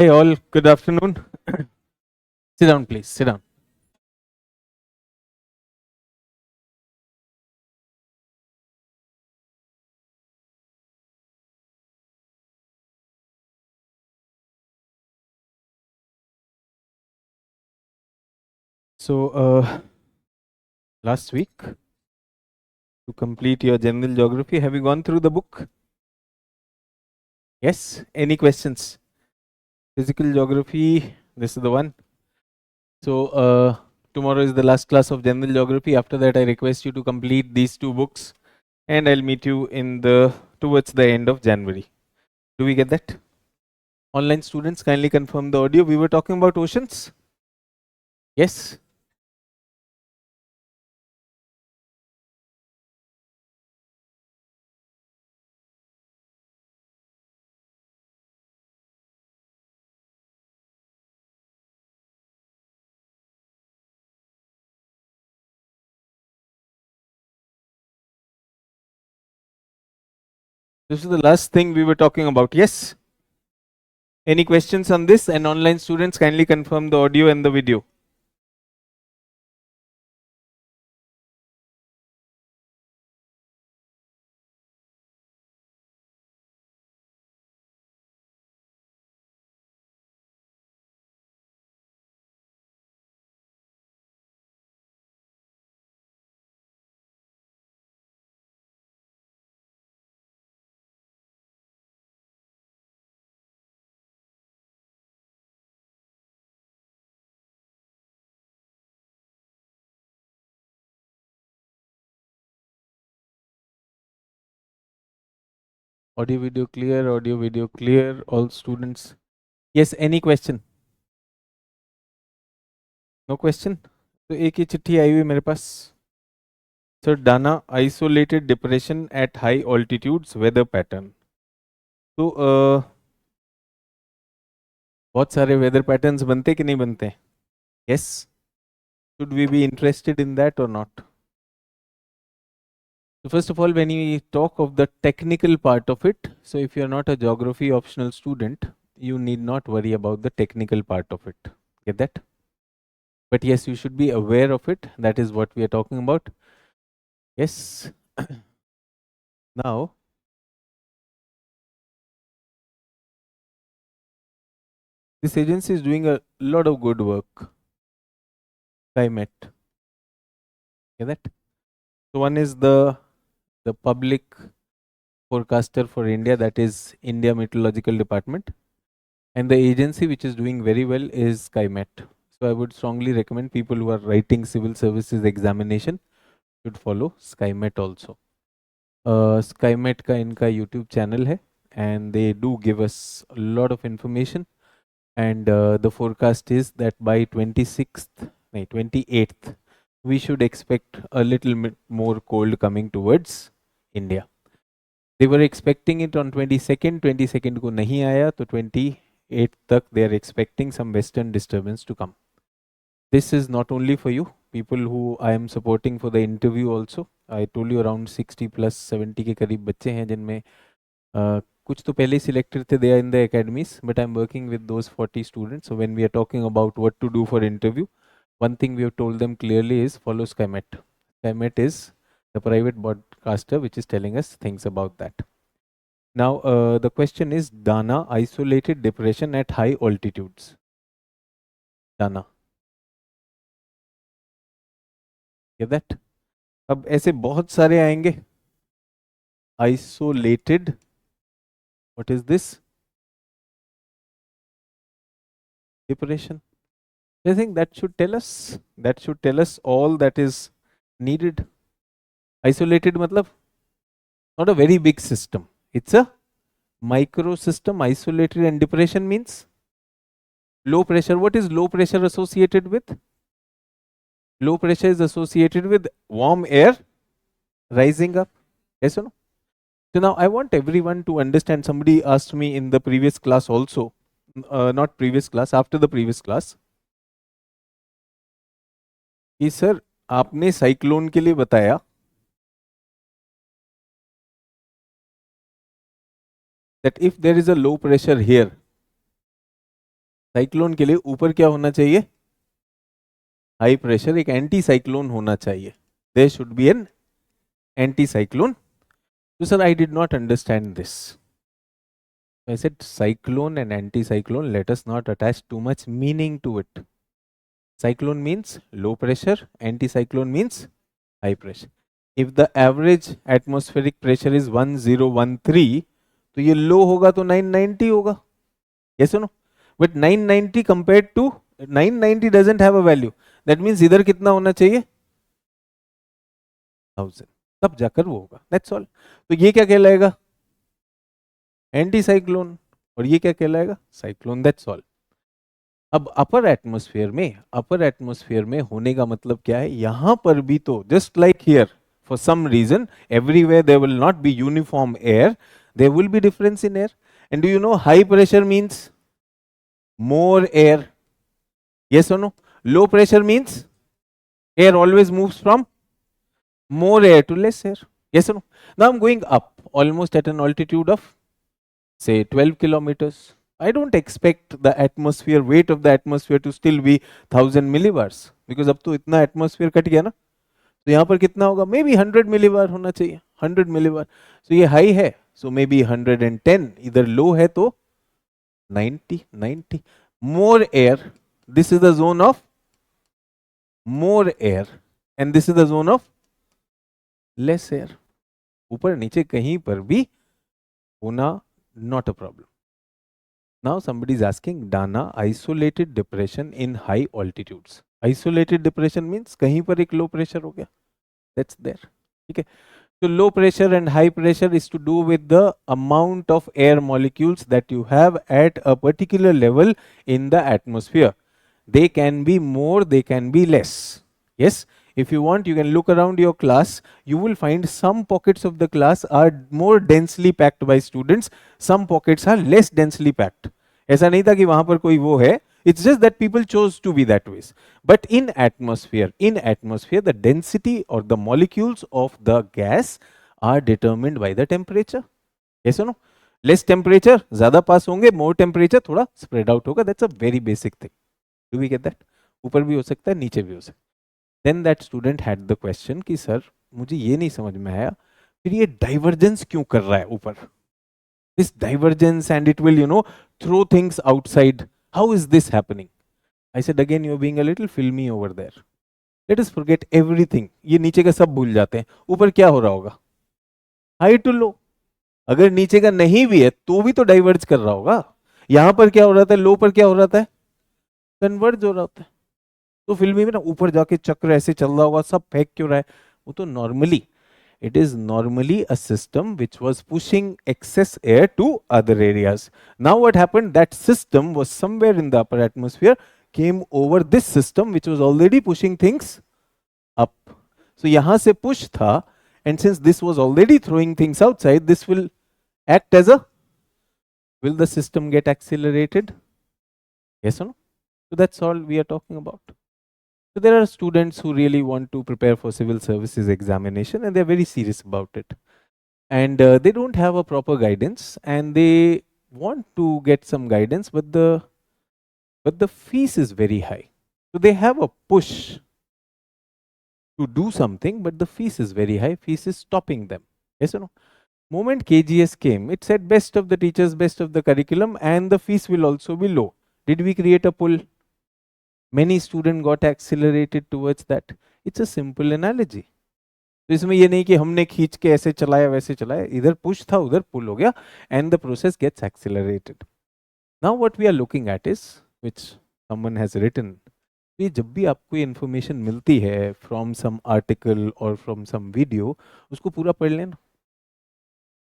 Hey all, good afternoon. Sit down, please. Sit down. So, last week, to complete your general geography, have you gone through the book? Yes? Any questions? Physical geography, this is the one. So, tomorrow is the last class of general geography. After that, I request you to complete these two books, and I'll meet you in the towards the end of January. Do we get that? Online students, kindly confirm the audio. We were talking about oceans. Yes? This is the last thing we were talking about. Yes? Any questions on this? And online students, kindly confirm the audio and the video. Audio video clear, all students. Yes, any question? No question? तो एक ही चिट्ठी आई हुई मेरे पास. Sir, Dana isolated depression at high altitudes weather pattern. तो बहुत सारे weather patterns बनते कि नहीं बनते? Yes. Should we be interested in that or not? So first of all, when we talk of the technical part of it, so if you are not a geography optional student, you need not worry about the technical part of it. Get that? But yes, you should be aware of it. That is what we are talking about. Yes. Now, this agency is doing a lot of good work. Climate. Get that? So one is the public forecaster for India, that is India Meteorological Department, and the agency which is doing very well is SkyMet. So I would strongly recommend people who are writing civil services examination should follow SkyMet also. SkyMet का इनका YouTube channel है, and they do give us a lot of information. And the forecast is that by 28th, we should expect a little bit more cold coming towards India. They were expecting it on 22nd, 22nd को नहीं आया, तो 28th तक they are expecting some western disturbance to come. This is not only for you, people who I am supporting for the interview also. I told you around 60 plus 70 के करीब बच्चे हैं जिनमें कुछ तो पहले selected थे, they are in the academies, but I'm working with those 40 students. So when we are talking about what to do for interview, one thing we have told them clearly is follow SkyMet. SkyMet is the private broadcaster which is telling us things about that. Now the question is Dana isolated depression at high altitudes. Dana. Get that? अब ऐसे बहुत सारे आएंगे. Isolated. What is this? Depression. I think that should tell us all that is needed. Isolated matlab not a very big system. It's a micro system. Isolated, and depression means low pressure. What is low pressure associated with? Low pressure is associated with warm air rising up. Yes or no? So now I want everyone to understand. Somebody asked me in the previous class also, not previous class, after the previous class, कि sir आपने cyclone के लिए बताया that if there is a low pressure here, cyclone के लिए ऊपर क्या होना चाहिए? हाई प्रेशर, एक एंटी साइक्लोन होना चाहिए. There should be an anti cyclone. तो sir I did not understand this. I said cyclone and anticyclone, let us not attach too much meaning to it. Cyclone means low pressure, anticyclone means high pressure. If the average atmospheric pressure is 1013, तो ये low होगा तो 990 होगा. Yes or no? But 990 compared to 990 doesn't have a value. That means इधर कितना होना चाहिए? 1000. तब जाकर वो होगा. That's all. तो ये क्या कहलाएगा? Anti cyclone. और ये क्या कहलाएगा? साइक्लोन. That's all. अब अपर एटमॉस्फेयर में होने का मतलब क्या है? यहां पर भी तो just like here, for some reason everywhere there will not be uniform air, there will be difference in air. And do you know high pressure means more air? Yes or no? Low pressure means air always moves from more air to less air. Yes or no? Now I'm going up almost at an altitude of say 12 kilometers. I don't expect the atmosphere, weight of the atmosphere to still be 1000 millibars, because अब तो इतना atmosphere cut गया ना. तो यहाँ पर कितना होगा? मे बी 100 मिलीबार होना चाहिए. 100 मिलीबार. सो ये हाई है, सो मे बी 110. इधर लो है तो 90. More air, this is the zone of more air, and this is the zone of less air. ऊपर नीचे कहीं पर भी होना not a problem. Now somebody is asking, Dana, isolated depression in high altitudes. Isolated depression means कहीं पर एक low pressure हो गया. That's there. ठीक है. So low pressure and high pressure is to do with the amount of air molecules that you have at a particular level in the atmosphere. They can be more, they can be less. Yes, if you want, you can look around your class. You will find some pockets of the class are more densely packed by students. Some pockets are less densely packed. ऐसा नहीं था कि वहां पर कोई वो है. It's just that people chose to be that ways. But in atmosphere, the density or the molecules of the gas are determined by the temperature. Yes or no? Less temperature, ज़्यादा पास होंगे, more temperature थोड़ा spread out होगा. That's a very basic thing. Do we get that? ऊपर भी हो सकता है, नीचे भी हो सकता है. Then that student had the question कि सर मुझे ये नहीं समझ में आया, फिर ये divergence क्यों कर रहा है ऊपर? This divergence, and it will, you know, throw things outside. How is this happening? I said, again, you're being a little filmy over there. Let us forget everything. ये नीचे का सब भूल जाते हैं. ऊपर क्या हो रहा होगा? High to low. अगर नीचे का नहीं भी है तो भी तो डाइवर्ज कर रहा होगा. यहां पर क्या हो रहा था? लो पर क्या हो रहा था? कन्वर्ज हो रहा होता है. तो फिल्मी में ना ऊपर जाके चक्र ऐसे चल रहा होगा, सब फेंक क्यों रहा है? वो तो normally, it is normally a system which was pushing excess air to other areas. Now what happened? That system was somewhere in the upper atmosphere, came over this system which was already pushing things up. So yahan se push tha, and since this was already throwing things outside, this will act as a, will the system get accelerated? Yes or no? So that's all we are talking about. So there are students who really want to prepare for civil services examination and they're very serious about it. And they don't have a proper guidance and they want to get some guidance, but the fees is very high. So they have a push to do something, but the fees is very high. Fees is stopping them. Yes or no? Moment KGS came, it said best of the teachers, best of the curriculum, and the fees will also be low. Did we create a pull? Many students got accelerated towards that. It's a simple analogy. तो इसमें ये नहीं कि हमने खींच के ऐसे चलाया वैसे चलाया, इधर पुश था उधर पुल हो गया, and the process gets accelerated. Now what we are looking at is which someone has written. ये जब भी आपको ये इन्फॉर्मेशन मिलती है फ्रॉम सम आर्टिकल और फ्रॉम सम वीडियो, उसको पूरा पढ़ लेना.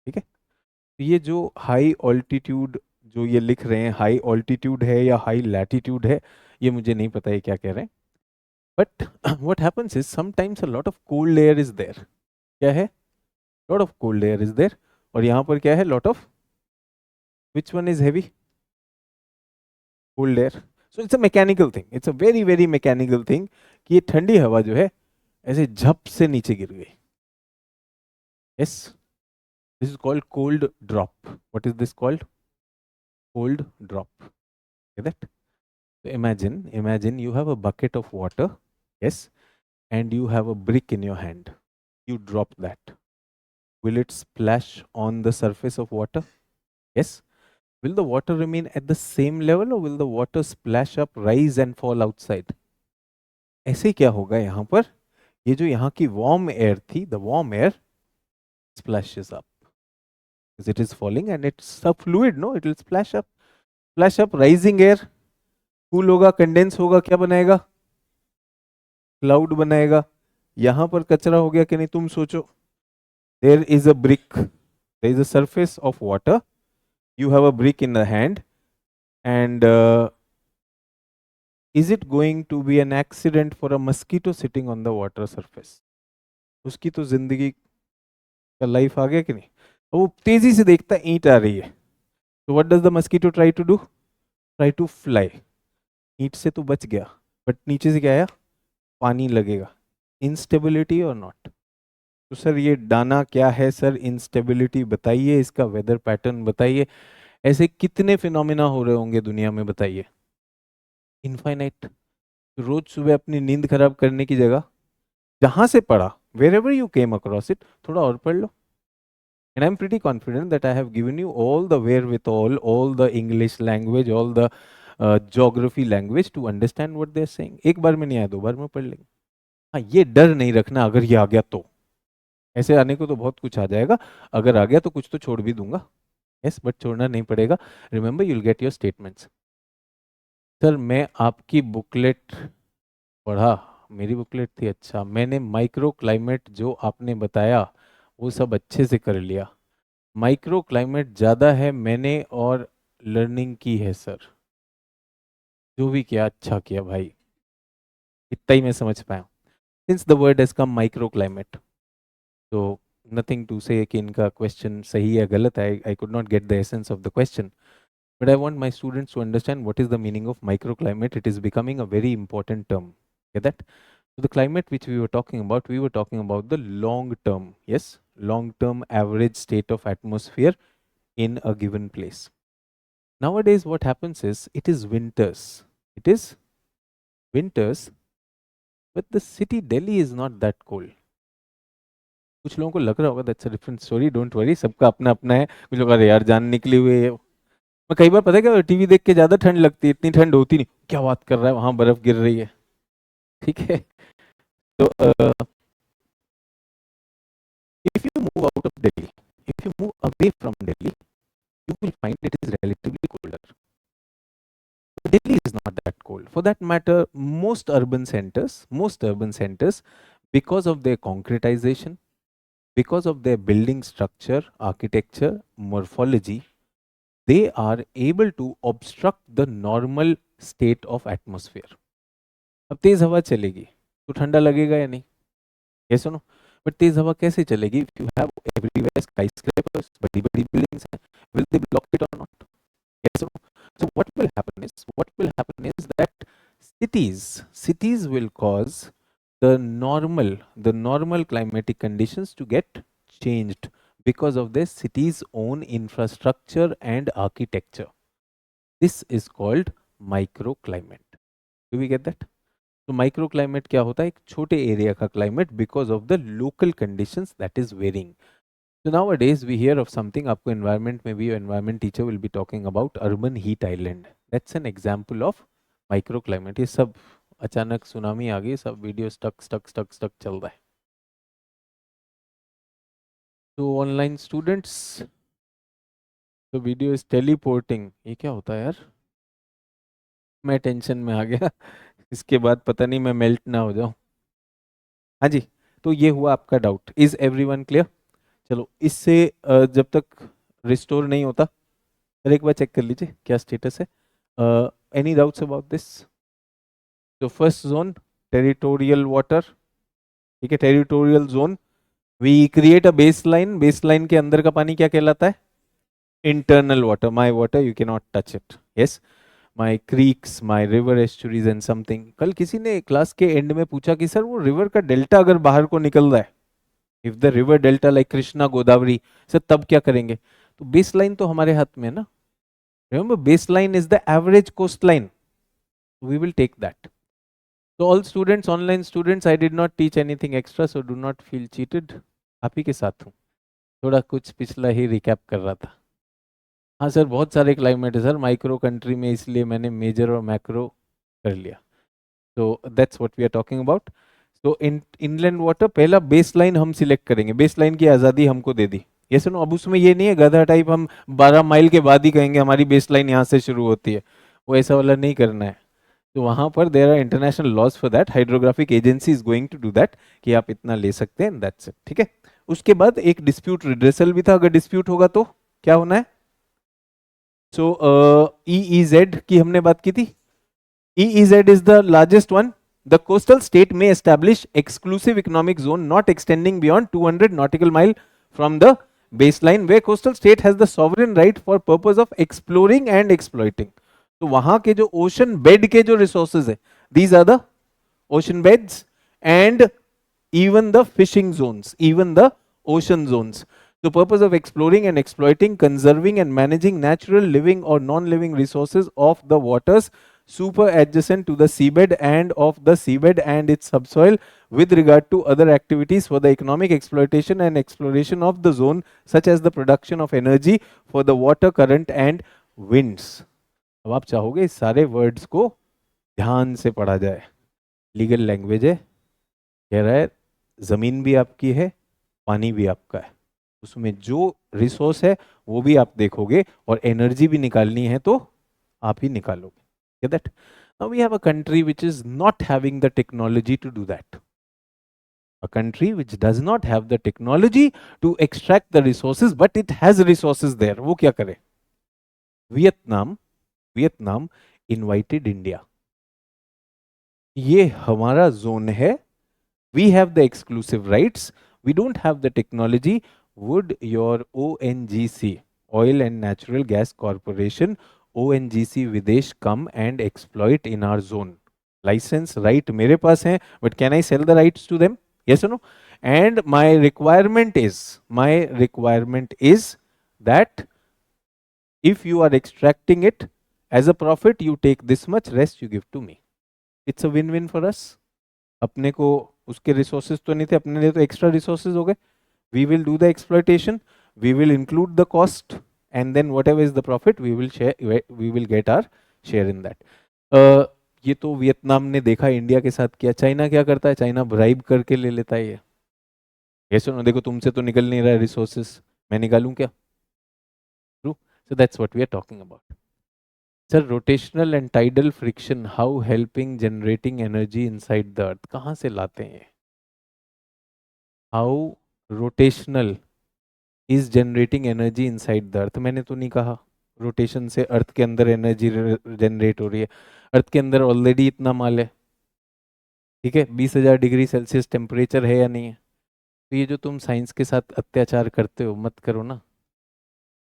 ठीक है. तो ये जो हाई ऑल्टीट्यूड जो ये लिख रहे हैं, हाई ऑल्टीट्यूड है या हाई लैटिट्यूड है, ये मुझे नहीं पता है क्या कह रहे हैं. But what happens is sometimes a lot of cold air is there. क्या है? Lot of cold air is there. और यहाँ पर क्या है? Lot of, which one is heavy? Cold air. So it's a mechanical thing. It's a very very mechanical thing कि ये ठंडी हवा जो है ऐसे झप से नीचे गिर गई. Yes. This is called cold drop. What is this called? Cold drop. Get that? So imagine you have a bucket of water, yes, and you have a brick in your hand. You drop that. Will it splash on the surface of water? Yes. Will the water remain at the same level or will the water splash up, rise and fall outside? ऐसे क्या होगा यहाँ पर? ये जो यहाँ की warm air थी, the warm air splashes up. Because it is falling and it's a fluid, no? It will splash up. Splash up, rising air. Cool होगा, कंडेंस होगा, क्या बनाएगा? क्लाउड बनाएगा. यहां पर कचरा हो गया कि नहीं, तुम सोचो. There is a brick, there is a surface of water, you have a brick in the hand, and is it going to be an accident for a mosquito sitting on the water surface? उसकी तो जिंदगी का life आ गया कि नहीं. वो तेजी से देखता है ईंट आ रही है, तो what does the mosquito try to do? Try to fly. ईंट से तो बच गया, बट नीचे से क्या आया? पानी लगेगा. इंस्टेबिलिटी और नॉट? तो सर ये दाना क्या है सर? इंस्टेबिलिटी बताइए, इसका वेदर पैटर्न बताइए. ऐसे कितने फिनोमिना हो रहे होंगे दुनिया में, बताइए. इनफाइनाइट. रोज सुबह अपनी नींद खराब करने की जगह जहां से पढ़ा, wherever you came across it, थोड़ा और पढ़ लो. And I'm pretty confident that I have given you all the wherewithal, all the English language, all the geography language to understand what they're saying. एक बार में नहीं आया, 2 बार में पढ़ लेंगे. हाँ, ये डर नहीं रखना अगर ये आ गया तो. ऐसे आने को तो बहुत कुछ आ जाएगा, अगर आ गया तो कुछ तो छोड़ भी दूंगा. यस, बट छोड़ना नहीं पड़ेगा. Remember, you will get your statements. Sir मैं आपकी बुकलेट पढ़ा, मेरी बुकलेट थी. अच्छा, मैंने माइक्रो क्लाइमेट जो आपने बताया वो सब अच्छे से कर लिया. माइक्रो क्लाइमेट ज़्यादा है मैंने और लर्निंग की है सर. जो भी किया अच्छा किया भाई, इतना ही मैं समझ पाया. Since the word has come micro climate, तो नथिंग टू से कि इनका क्वेश्चन सही है गलत है. I could not get the essence of the question, but I want my students to understand what is the meaning of microclimate. It is becoming a very important term. Get that? So the climate which we were talking about the long term, yes, long term average state of atmosphere in a given place. Nowadays what happens is it is winters. It is winters, but the city Delhi is not that cold. कुछ लोगों को लग रहा होगा that's a different story, don't worry, सबका अपना अपना है. कुछ लोग अरे यार जान निकली हुई है. मैं कई बार पता है क्या, टीवी देख के ज्यादा ठंड लगती है, इतनी ठंड होती नहीं. क्या बात कर रहा है, वहां बर्फ गिर रही है. ठीक है. तो if you move out of Delhi, if you move away from Delhi, you will find it is relatively colder. Delhi is not that cold. For that matter, most urban centers, because of their concretization, because of their building structure, architecture, morphology, they are able to obstruct the normal state of atmosphere. अब तेज हवा चलेगी तो ठंडा लगेगा या नहीं? ये सुनो, बट तेज हवा कैसे चलेगी? If you have everywhere skyscrapers, बड़ी बड़ी बिल्डिंग्स हैं, विल दे ब्लॉक इट और नॉट? ये सुनो. So what will happen is that cities will cause the normal climatic conditions to get changed because of the city's own infrastructure and architecture. This is called microclimate. Do we get that? तो microclimate क्या होता है? एक छोटे area का climate because of the local conditions that is varying. So nowadays we hear of something, आपको environment में भी environment teacher will be talking about urban heat island. That's an example of microclimate. ये सब अचानक tsunami आ गई, सब video stuck चल रहा है. तो ऑनलाइन स्टूडेंट्स, तो वीडियो इज टेलीपोर्टिंग. ये क्या होता है यार? मैं टेंशन में आ गया. इसके बाद पता नहीं मैं मेल्ट ना हो जाऊं. हाँ जी, तो ये हुआ आपका डाउट. Is everyone clear? चलो, इससे जब तक रिस्टोर नहीं होता, फिर एक बार चेक कर लीजिए क्या स्टेटस है. Any doubts about this? तो फर्स्ट जोन टेरिटोरियल वाटर. ठीक है, territorial zone, we create a baseline. Baseline के अंदर का पानी क्या कहलाता है? Internal water. My water you can not touch it. Yes, my creeks, my river estuaries and something. कल किसी ने क्लास के एंड में पूछा कि सर वो रिवर का डेल्टा अगर बाहर को निकल रहा है, if the river delta like Krishna Godavari, sir तब क्या करेंगे? तो बेस लाइन तो हमारे हाथ में है ना. Remember, base line is the average coast line. We will take that. So all students, online students, I did not teach anything extra, so do not feel cheated. आप ही के साथ हूँ, थोड़ा कुछ पिछला ही रिकैप कर रहा था. हाँ सर, बहुत सारे क्लाइमेट है सर माइक्रो कंट्री में, इसलिए मैंने मेजर और मैक्रो कर लिया. तो that's what we are talking about. तो इनलैंड वाटर, पहला बेस लाइन हम सिलेक्ट करेंगे. बेस लाइन की आज़ादी हमको दे दी, ये सुनो. अब उसमें ये नहीं है गधा टाइप हम 12 माइल के बाद ही कहेंगे हमारी बेस लाइन यहाँ से शुरू होती है, वो ऐसा वाला नहीं करना है. तो वहाँ पर there are international laws for that, hydrographic agency is going to do that, कि आप इतना ले सकते हैं, दैट्स इट. ठीक है. उसके बाद एक डिस्प्यूट रिड्रेसल भी था, अगर डिस्प्यूट होगा तो क्या होना है. सो EEZ की हमने बात की थी. EEZ is the largest one. The coastal state may establish exclusive economic zone not extending beyond 200 nautical mile from the baseline, where coastal state has the sovereign right for purpose of exploring and exploiting. तो वहां के जो ocean bed के जो resources है, these are the ocean beds and even the fishing zones, even the ocean zones. The purpose of exploring and exploiting, conserving and managing natural living or non-living resources of the waters super adjacent to the seabed and of the seabed and its subsoil with regard to other activities for the economic exploitation and exploration of the zone, such as the production of energy for the water current and winds. अब आप चाहोगे इस सारे words को ध्यान से पढ़ा जाए. लीगल लैंग्वेज है, कह रहा है जमीन भी आपकी है, पानी भी आपका है, उसमें जो रिसोर्स है वो भी आप देखोगे, और एनर्जी भी निकालनी है तो आप ही निकालोगे. Get that? Now we have a country which is not having the technology to do that. A country which does not have the technology to extract the resources, but it has resources there. वो क्या करे? Vietnam invited India. ये हमारा zone है. We have the exclusive rights. We don't have the technology. Would your ONGC, Oil and Natural Gas Corporation, ONGC Videsh, come and exploit in our zone? License right मेरे पास है, but can I sell the rights to them? Yes or no? And my requirement is that if you are extracting it as a profit, you take this much, rest you give to me. It's a win-win for us. अपने को उसके resources तो नहीं थे, अपने लिए तो extra resources हो गए. We will do the exploitation, we will include the cost, and then whatever is the profit we will get our share in that. ये तो वियतनाम ने देखा इंडिया के साथ किया. चाइना क्या करता है? चाइना ब्राइब करके ले लेता है. ये सुनो, देखो तुमसे तो निकल नहीं रहा है रिसोर्सेज, मैं निकालूं क्या? True. So that's what we are talking about. Sir, rotational and tidal friction how helping generating energy inside the earth, कहाँ से लाते हैं? How rotational is generating energy inside the earth. मैंने तो नहीं कहा रोटेशन से अर्थ के अंदर एनर्जी जनरेट हो रही है. अर्थ के अंदर ऑलरेडी इतना माल है, ठीक है, 20,000 डिग्री सेल्सियस टेम्परेचर है या नहीं है. तो ये जो तुम साइंस के साथ अत्याचार करते हो, मत करो ना.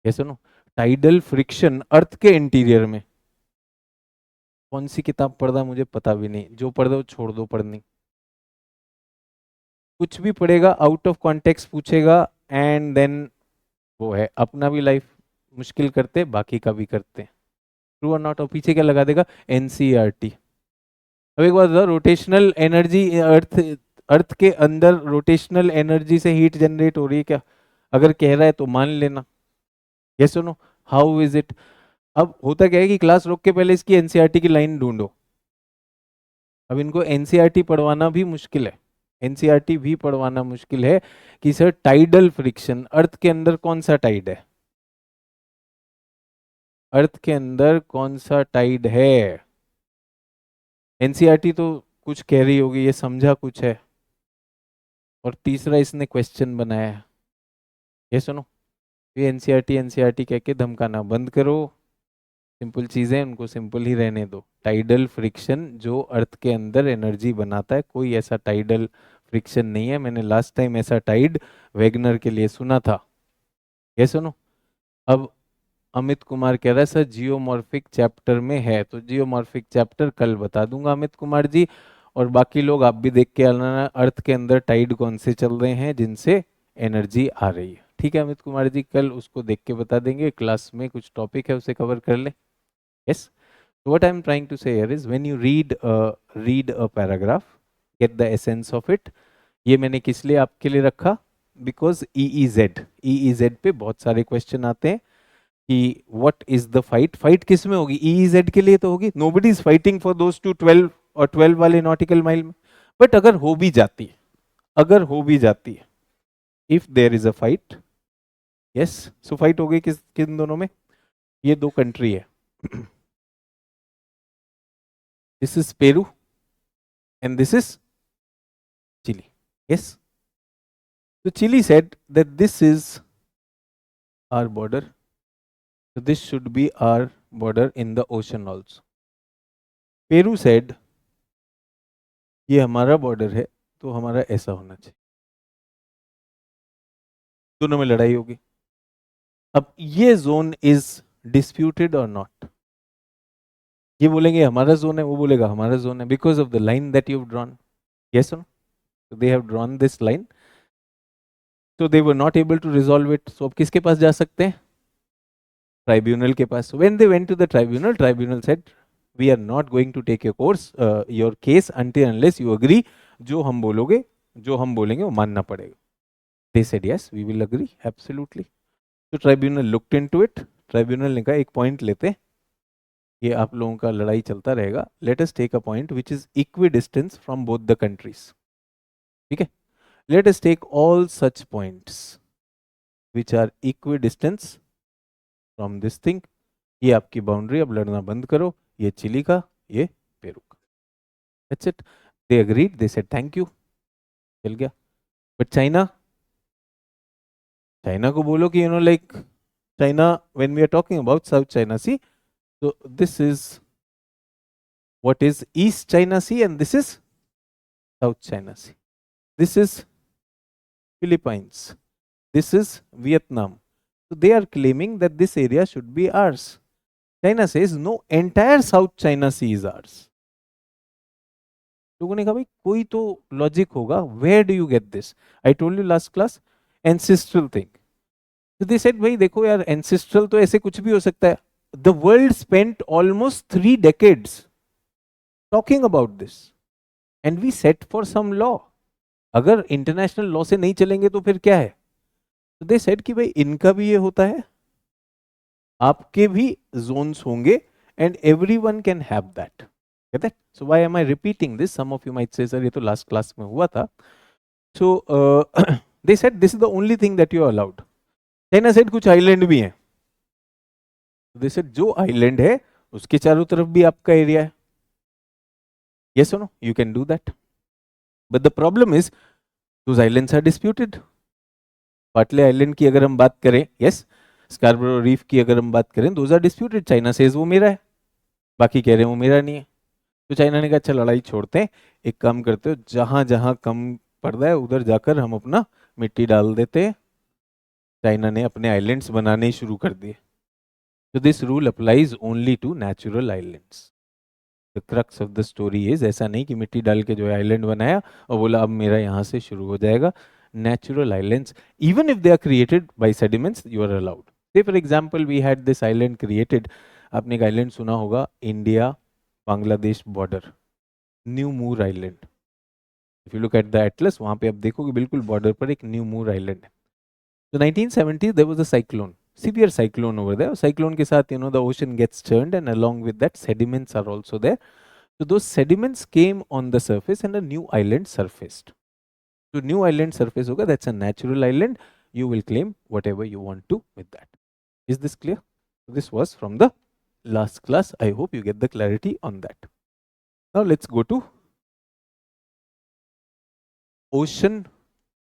ये सुनो, टाइडल फ्रिक्शन अर्थ के इंटीरियर में. कौन सी किताब पढ़ना मुझे पता भी नहीं, जो पढ़ दो छोड़ दो पढ़नी. कुछ भी पढ़ेगा आउट ऑफ कॉन्टेक्स्ट पूछेगा, एंड देन वो है अपना भी लाइफ मुश्किल करते, बाकी का भी करते. ट्रू और नॉट. और पीछे क्या लगा देगा? NCERT. अब एक बात बताओ, रोटेशनल एनर्जी अर्थ के अंदर रोटेशनल एनर्जी से हीट जनरेट हो रही है क्या? अगर कह रहा है तो मान लेना. यस और नो? How is it? अब होता क्या है कि क्लास रोक के पहले इसकी NCERT की लाइन ढूंढो. अब इनको NCERT पढ़वाना भी मुश्किल है. NCERT भी पढ़वाना मुश्किल है कि सर टाइडल फ्रिक्शन, अर्थ के अंदर कौन सा टाइड है? अर्थ के अंदर कौन सा टाइड है? NCERT तो कुछ कह रही होगी, ये समझा कुछ है, और तीसरा इसने क्वेश्चन बनाया है. ये सुनो, ये NCERT कह के धमकाना बंद करो. सिंपल चीजें उनको सिंपल ही रहने दो. टाइडल फ्रिक्शन जो अर्थ के अंदर एनर्जी बनाता है, कोई ऐसा टाइडल फ्रिक्शन नहीं है. मैंने लास्ट टाइम ऐसा टाइड वेगनर के लिए सुना था. ये सुनो, अब अमित कुमार कह रहा है सर जियोमॉर्फिक चैप्टर में है, तो जियोमॉर्फिक चैप्टर कल बता दूंगा अमित कुमार जी. और बाकी लोग आप भी देख के आना अर्थ के अंदर टाइड कौन से चल रहे हैं जिनसे एनर्जी आ रही है. ठीक है अमित कुमार जी, कल उसको देख के बता देंगे. क्लास में कुछ टॉपिक है उसे कवर कर ले. Yes. what I'm trying to say here is when you read a paragraph, get the essence of it. ये मैंने किस लिए आपके लिए रखा? बिकॉज EEZ पे बहुत सारे क्वेश्चन आते हैं कि what is the fight, fight किस में होगी? EEZ के लिए तो होगी, nobody is fighting for those two 12 और 12 वाले नॉटिकल माइल में। बट अगर हो भी जाती है, अगर हो भी जाती है, if there is a fight, yes, so fight हो गई किस किन दोनों में? ये दो कंट्री है, this is Peru and this is Chile, yes. So Chile said that this is our border. So this should be our border in the ocean also. Peru said ये हमारा बॉर्डर है तो हमारा ऐसा होना चाहिए। दोनों में लड़ाई होगी। अब ये जोन इज डिस्प्यूटेड और नॉट? ये बोलेंगे हमारा जोन है, वो बोलेगा हमारा जोन है, because of the line that you have drawn, yes और no? They have drawn this line, so they were not able to resolve it. So अब किसके पास जा सकते हैं? ट्राइब्यूनल के पास. When they went to the tribunal, tribunal said we are not going to take your course, your case until unless you agree. जो हम बोलोगे, जो हम बोलेंगे वो मानना पड़ेगा. They said yes, we will agree, absolutely. So tribunal looked into it. Tribunal ने कहा एक पॉइंट लेते, ये आप लोगों का लड़ाई चलता रहेगा. Let us take a point which is equidistant from both the countries. ठीक है? Let us take all such points which are equidistant from this thing. ये आपकी बाउंड्री, अब लड़ना बंद करो. ये चिली का, ये पेरू का. That's it. They agreed. They said thank you. चल गया. But China, चाइना को बोलो कि like China, when we are talking about South China Sea, so this is what is East China Sea and this is South China Sea. This is Philippines. This is Vietnam. So they are claiming that this area should be ours. China says no, entire South China Sea is ours. लोगों ने कहा भाई कोई तो logic होगा. Where do you get this? I told you last class, ancestral thing. तो they said भाई देखो यार, एंसिस्ट्रल तो ऐसे कुछ भी हो सकता है. The world spent almost 3 decades talking about this and we set for some law. अगर इंटरनेशनल लॉ से नहीं चलेंगे तो फिर क्या है? तो दे सेड कि भाई इनका भी ये होता है, आपके भी जोन्स होंगे and everyone can have that. Get that? So why am I repeating this? Some of you might say, sir, ये तो last class में हुआ था. So they said this is the only thing that you are allowed. China said कुछ island भी हैं. They said जो island है उसके चारों तरफ भी आपका एरिया है. Yes or no? You can do that. But the problem is those islands are disputed. Patle island की अगर हम बात करें, yes, स्कार्बरो रीफ की अगर हम बात करें, those are disputed. China says वो मेरा है, बाकी कह रहे हैं वो मेरा नहीं है. तो चाइना ने कहा अच्छा लड़ाई छोड़ते हैं, एक काम करते हो, जहां जहां कम पड़ रहा है उधर जाकर हम अपना मिट्टी डाल देते हैं. चाइना ने अपने आइलैंड्स बनाने ही शुरू कर दिए. तो this rule applies only to natural islands. The crux of the story is, ऐसा नहीं कि मिट्टी डाल के जो है आइलैंड बनाया और बोला अब मेरा यहाँ से शुरू हो जाएगा. Natural islands, even if they are created by sediments, you are allowed. Say for example we had this island created, आपने एक आइलैंड सुना होगा, India Bangladesh border, new Moore island. If you look at the atlas, वहां पे आप देखोगे बिल्कुल border पर एक न्यू मूर आइलैंड है. तो 1970 there was a cyclone, severe cyclone over there. Cyclone के साथ the ocean gets churned and along with that sediments are also there. So those sediments came on the surface and a new island surfaced. So new island surface होगा, that's a natural island. You will claim whatever you want to with that. Is this clear? This was from the last class. I hope you get the clarity on that. Now let's go to ocean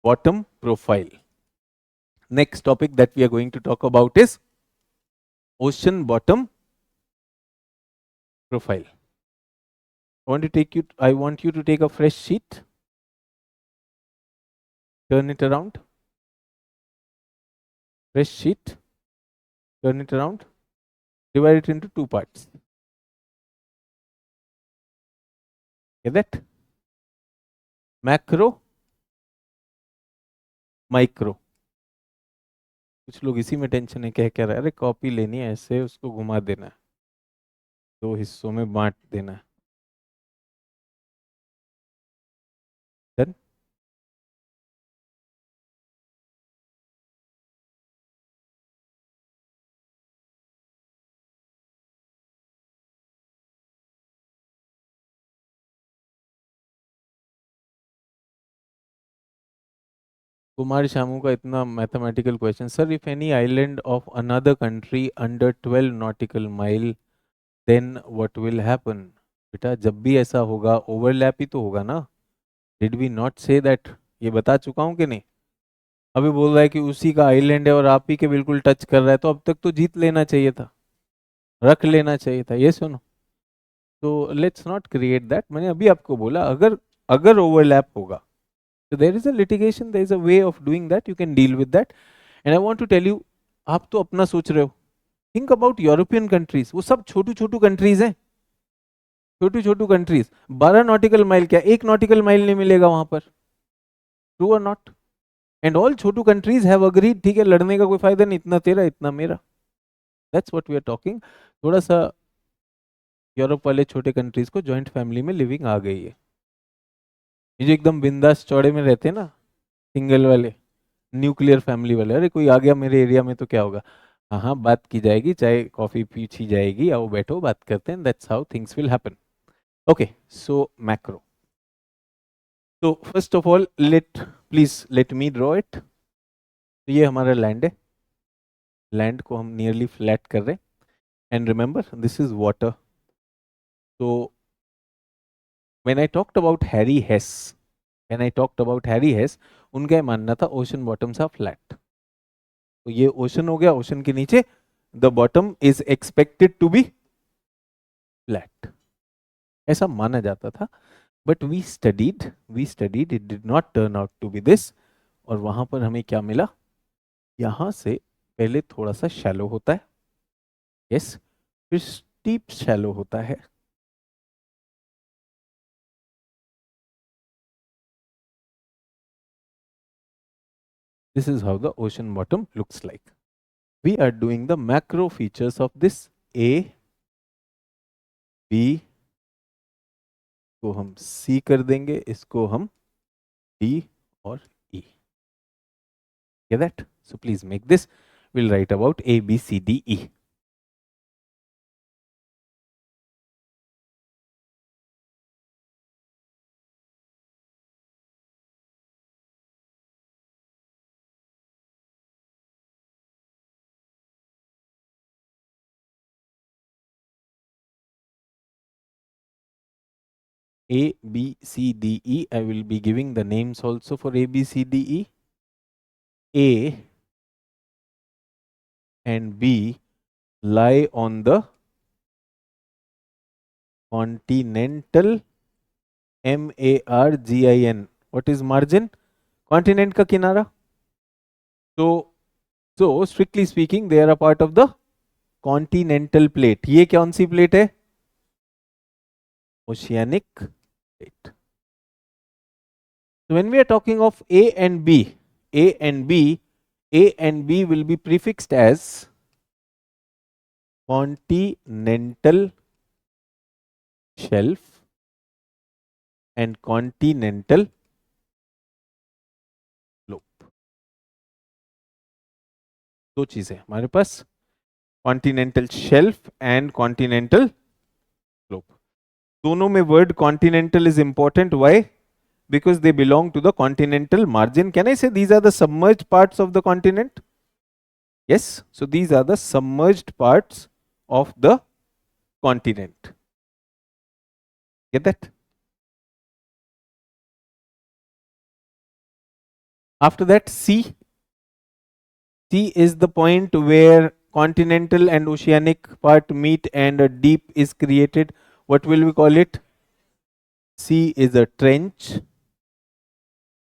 bottom profile. Next topic that we are going to talk about is ocean bottom profile. I want you to take a fresh sheet, turn it around, fresh sheet, turn it around, divide it into 2 parts. Get that? Macro, micro. कुछ लोग इसी में tension है, क्या कह रहा है, अरे कॉपी लेनी है ऐसे उसको घुमा देना है. दो हिस्सों में बांट देना है। Done? कुमार शामू का इतना mathematical question, sir if any island of another country under 12 nautical mile then what will happen. बेटा जब भी ऐसा होगा ओवरलैप ही तो होगा ना। Did we not say that? ये बता चुका हूँ कि नहीं? अभी बोल रहा है कि उसी का आइलैंड है और आप ही के बिल्कुल टच कर रहा है, तो अब तक तो जीत लेना चाहिए था, रख लेना चाहिए था। ये सुनो, तो लेट्स नॉट क्रिएट दैट। मैंने अभी आपको बोला अगर अगर ओवरलैप होगा तो there is a litigation, there is a way of doing that, you can deal with that. And I want to tell you, आप तो अपना सोच रहे हो, थिंक अबाउट यूरोपियन कंट्रीज, वो सब छोटू छोटू कंट्रीज हैं, छोटू छोटू कंट्रीज। 12 नॉटिकल माइल क्या, 1 नॉटिकल माइल नहीं मिलेगा वहां पर? ट्रू और not? And all Chhotu countries have agreed, ठीक है लड़ने का कोई फायदा नहीं, इतना तेरा इतना मेरा। That's what we are talking. थोड़ा सा यूरोप वाले छोटे कंट्रीज को जॉइंट फैमिली में लिविंग आ गई है। ये जो एकदम बिंदास चौड़े में रहते हैं ना, सिंगल वाले, न्यूक्लियर फैमिली वाले, अरे कोई आ गया मेरे एरिया में तो क्या होगा, हाँ हाँ बात की जाएगी, चाय कॉफी पीछी जाएगी, आओ बैठो बात करते हैं, that's how things will happen. Okay, so macro. तो first of all let, please let me draw it. तो ये हमारा लैंड है, लैंड को हम नियरली फ्लैट कर रहे हैं, and remember this is water. तो when I talked about Harry Hess, when I talked about Harry Hess, उनका ये मानना था ओशन बॉटम्स आर फ्लैट। तो ये ओशन हो गया, ओशन के नीचे the bottom is expected to be flat, ऐसा माना जाता था। But we studied it did not turn out to be this. और वहां पर हमें क्या मिला, यहां से पहले थोड़ा सा शैलो होता है, यस, फिर स्टीप शैलो होता है, this is how the ocean bottom looks like. We are doing the macro features of this। A, B को हम C कर देंगे, इसको हम D और E। Get that? So please make this. We'll write about A, B, C, D, E. A, B, C, D, E. I will be giving the names also for A, B, C, D, E. A and B lie on the continental, MARGIN. What is margin? Continent का किनारा. So strictly speaking, they are a part of the continental plate. ये कौन सी plate है? Oceanic plate. So when we are talking of A and B, A and B, A and B will be prefixed as continental shelf and continental slope. दो चीजें हमारे पास, continental shelf and continental slope. दोनों में word continental is important, why? Because they belong to the continental margin. Can I say these are the submerged parts of the continent? Yes, so these are the submerged parts of the continent. Get that? After that, C is the point where continental and oceanic part meet and a deep is created. What will we call it? C is a trench,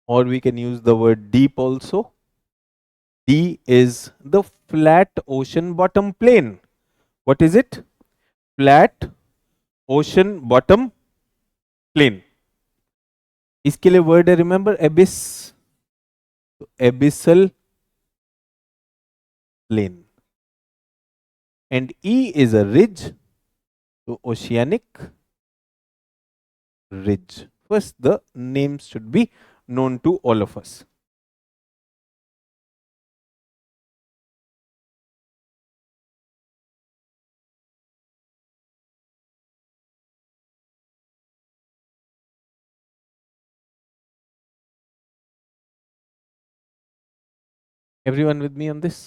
or we can use the word deep also. D is the flat ocean bottom plane. What is it? Flat ocean bottom plane. इसके लिए word है, remember, abyss, abyssal plain. And E is a ridge, तो oceanic ridge. First, the names should be known to all of us. Everyone with me on this?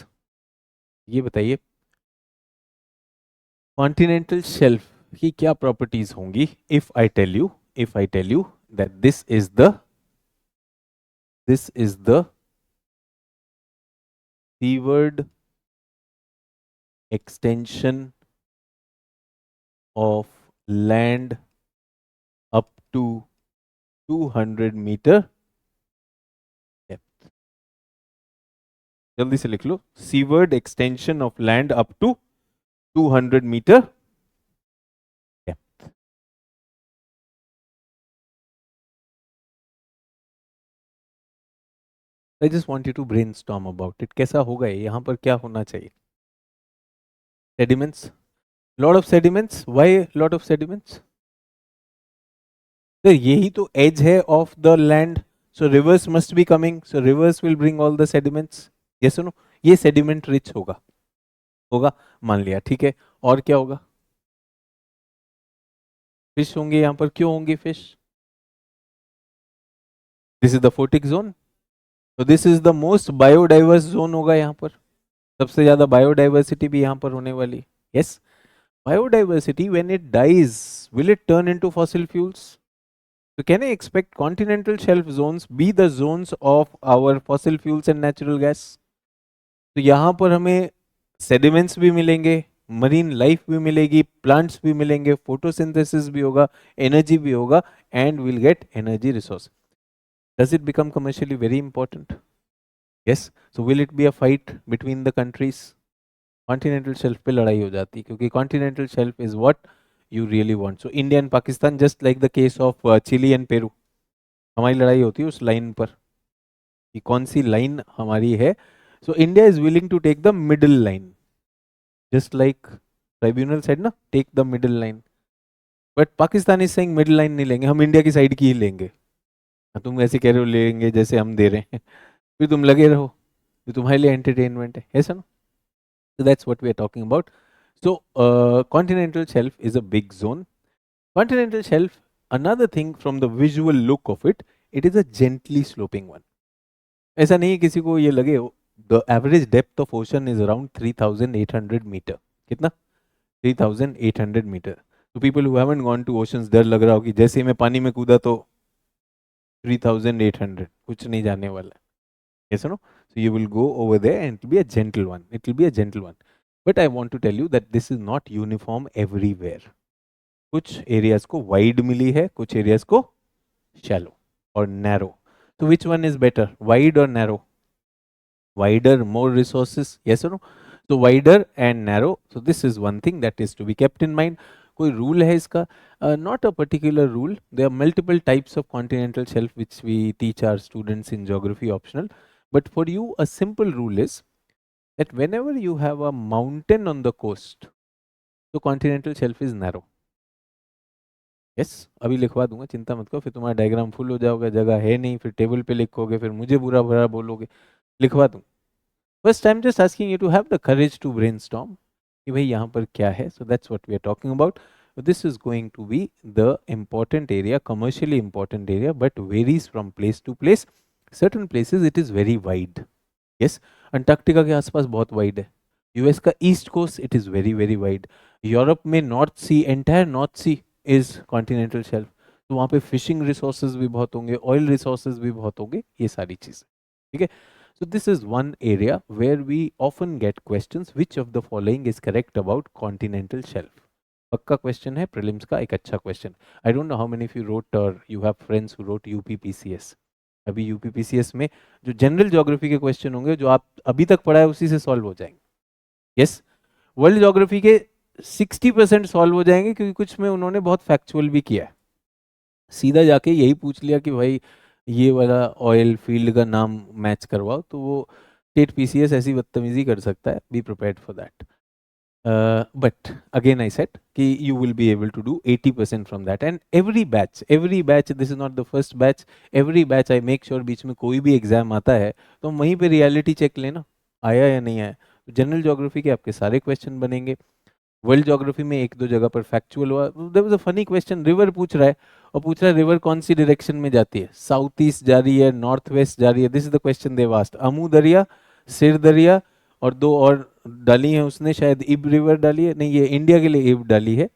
ये बताइए continental shelf की क्या properties होंगी if I tell you that this is the seaward extension of land up to 200 metre depth. जल्दी से लिख लो, seaward extension of land up to 200 metre depth. I just want you to brainstorm about it. कैसा होगा ये, यहाँ पर क्या होना चाहिए? Sediments, lot of sediments. Why lot of sediments? तो यही तो edge है of the land. So rivers must be coming. So rivers will bring all the sediments. Yes or no? ये sediment rich होगा. होगा, मान लिया, ठीक है. और क्या होगा? फिश होंगे यहाँ पर. क्यों होंगे fish? This is the photic zone. तो this is the most biodiverse zone होगा यहाँ पर. सबसे ज्यादा बायोडाइवर्सिटी भी यहाँ पर होने वाली. Yes. Biodiversity, when it dies, will it turn into fossil fuels? So can I expect continental shelf zones be the zones of our fossil fuels and natural gas? तो यहाँ पर हमें sediments भी मिलेंगे, marine life भी मिलेगी, plants भी मिलेंगे, photosynthesis भी होगा, energy भी होगा, and we'll get energy resource. Does it become commercially very important? Yes. So will it be a fight between the countries? Continental shelf पे लड़ाई हो जाती है क्योंकि continental shelf is what you really want. So India and Pakistan, just like the case of Chile and Peru, हमारी लड़ाई होती है उस लाइन पर कि कौन सी लाइन हमारी है. So India is willing to take the middle line, just like tribunal side ना, take the middle line. But Pakistan is saying middle line नहीं लेंगे, हम इंडिया की साइड की ही लेंगे. तुम ऐसे कह रहे हो लेंगे जैसे हम दे रहे हैं, फिर तुम लगे रहो, तो तुम्हारे लिए एंटरटेनमेंट है, ऐसा ना. So that's what we are talking about. So continental shelf is a big zone. Continental shelf, another thing from the visual look of it, it is a gently sloping one. ऐसा नहीं है किसी को ये लगे. The average depth of ocean is around 3,800 meter. कितना? 3,800 meter. So people who haven't gone to oceans, डर लग रहा हो कि जैसे ही मैं पानी में कूदा तो 3,800, कुछ नहीं जाने वाला. Yes or no? So you will go over there and it will be a gentle one. It will be a gentle one. But I want to tell you that this is not uniform everywhere. कुछ areas को wide मिली है, कुछ areas को shallow or narrow. So which one is better, wide or narrow? Wider, more resources. Yes or no? So wider and narrow. So this is one thing that is to be kept in mind. कोई rule है इसका? Not a particular rule. There are multiple types of continental shelf which we teach our students in geography optional. But for you, a simple rule is that whenever you have a mountain on the coast, the continental shelf is narrow. Yes, अभी लिखवा दूंगा, चिंता मत करो. फिर तुम्हारा diagram full हो जाओगे, जगह है नहीं, फिर टेबल पे लिखोगे, फिर मुझे बुरा बुरा बोलोगे. लिखवा दूँ. First, I'm just asking you to have the courage to brainstorm कि भाई यहाँ पर क्या है. So that's what we are talking about. So this is going to be the important area, commercially important area, but varies from place to place. Certain places it is very wide. Yes, Antarctica के आसपास बहुत wide है. US का east coast it is very very wide. Europe में North Sea, entire North Sea is continental shelf. तो वहाँ पे fishing resources भी बहुत होंगे, ऑयल रिसोर्सेज भी बहुत होंगे, ये सारी चीज़ें. ठीक है. So this is one area where we often get questions, which of the following is correct about continental shelf. पक्का क्वेश्चन है प्रीलिम्स का, एक अच्छा question. I don't know how many of you wrote और you have friends who wrote UPPCS. अभी UPPCS में जो general geography के क्वेश्चन होंगे जो आप अभी तक पढ़ा है उसी से सॉल्व हो जाएंगे. यस, वर्ल्ड ज्योग्राफी के 60% सॉल्व हो जाएंगे क्योंकि कुछ में उन्होंने बहुत फैक्चुअल भी किया है. सीधा जाके यही पूछ लिया कि भाई ये वाला ऑयल फील्ड का नाम मैच करवाओ, तो वो स्टेट पीसीएस ऐसी बदतमीजी कर सकता है. Be prepared for that. But again I said कि you will be able to do 80% from that, and every batch, this is not the first batch, every batch I make sure बीच में कोई भी exam आता है तो हम वहीं पे रियलिटी चेक लेना आया या नहीं आया। जनरल ज्योग्राफी के आपके सारे क्वेश्चन बनेंगे। वर्ल्ड ज्योग्राफी में एक दो जगह पर फैक्चुअल हुआ, there was a funny question, river पूछ रहा है और पूछ रहा है रिवर कौन सी डायरेक्शन में जाती है, साउथ ईस्ट जा रही है, नॉर्थ वेस्ट जा रही है, this is the question they vast. Amu दरिया, सिर दरिया और दो और डाली है उसने, शायद इब रिवर डाली है, नहीं ये इंडिया के लिए इब डाली है,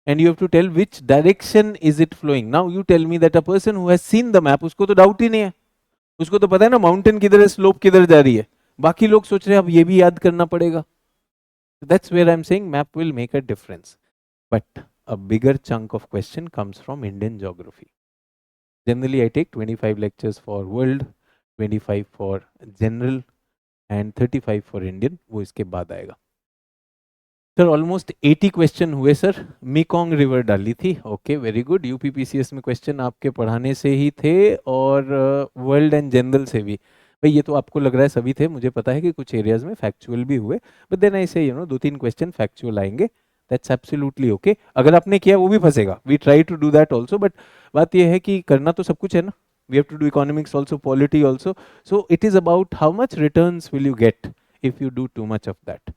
and you have to tell which direction is it flowing. Now you tell me that a person who has seen the map, उसको तो डाउट ही नहीं है, उसको तो पता है ना माउंटेन किधर है, स्लोप किधर जा रही है, बाकी लोग सोच रहे हैं अब ये भी याद करना पड़ेगा। That's where I'm saying map will make a difference. But a bigger chunk of question comes from Indian geography. Generally, I take 25 lectures for world, 25 for general and 35 for Indian. वो इसके बाद आएगा। सर ऑलमोस्ट 80 क्वेश्चन हुए sir, Mekong river डाली थी, okay very good. UPPCS में question आपके पढ़ाने से ही थे और वर्ल्ड एंड जनरल से भी। भाई ये तो आपको लग रहा है सभी थे, मुझे पता है कि कुछ एरियाज में फैक्चुअल भी हुए, बट देन आई से दो तीन क्वेश्चन फैक्चुअल आएंगे, दैट्स एब्सोल्युटली ओके। अगर आपने किया वो भी फंसेगा, we try to do that also, but बात ये है कि करना तो सब कुछ है ना, we have to do economics also, polity also, so it is about how much returns will you get if you do too much of that.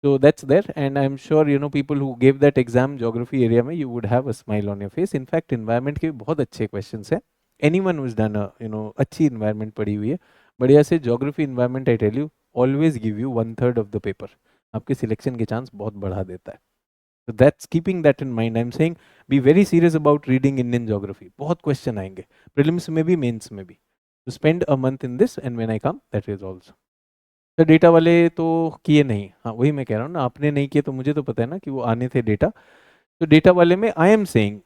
So that's there, and I'm sure people who gave that exam geography area में you would have a smile on your face. In fact environment के भी बहुत अच्छे questions हैं, anyone who's done a अच्छी environment पढ़ी हुई है बढ़िया से, geography environment I tell you always give you 1/3 of the paper, आपके selection के chance बहुत बढ़ा देता है। So that's keeping that in mind, I'm saying be very serious about reading Indian geography, बहुत question आएंगे prelims में भी mains में भी, so spend a month in this and when I come that is also। तो data वाले तो किए नहीं, हाँ वही मैं कह रहा हूँ ना, आपने नहीं किए तो मुझे तो पता है ना कि वो आने थे डेटा, तो डेटा वाले में आई एम सेइंग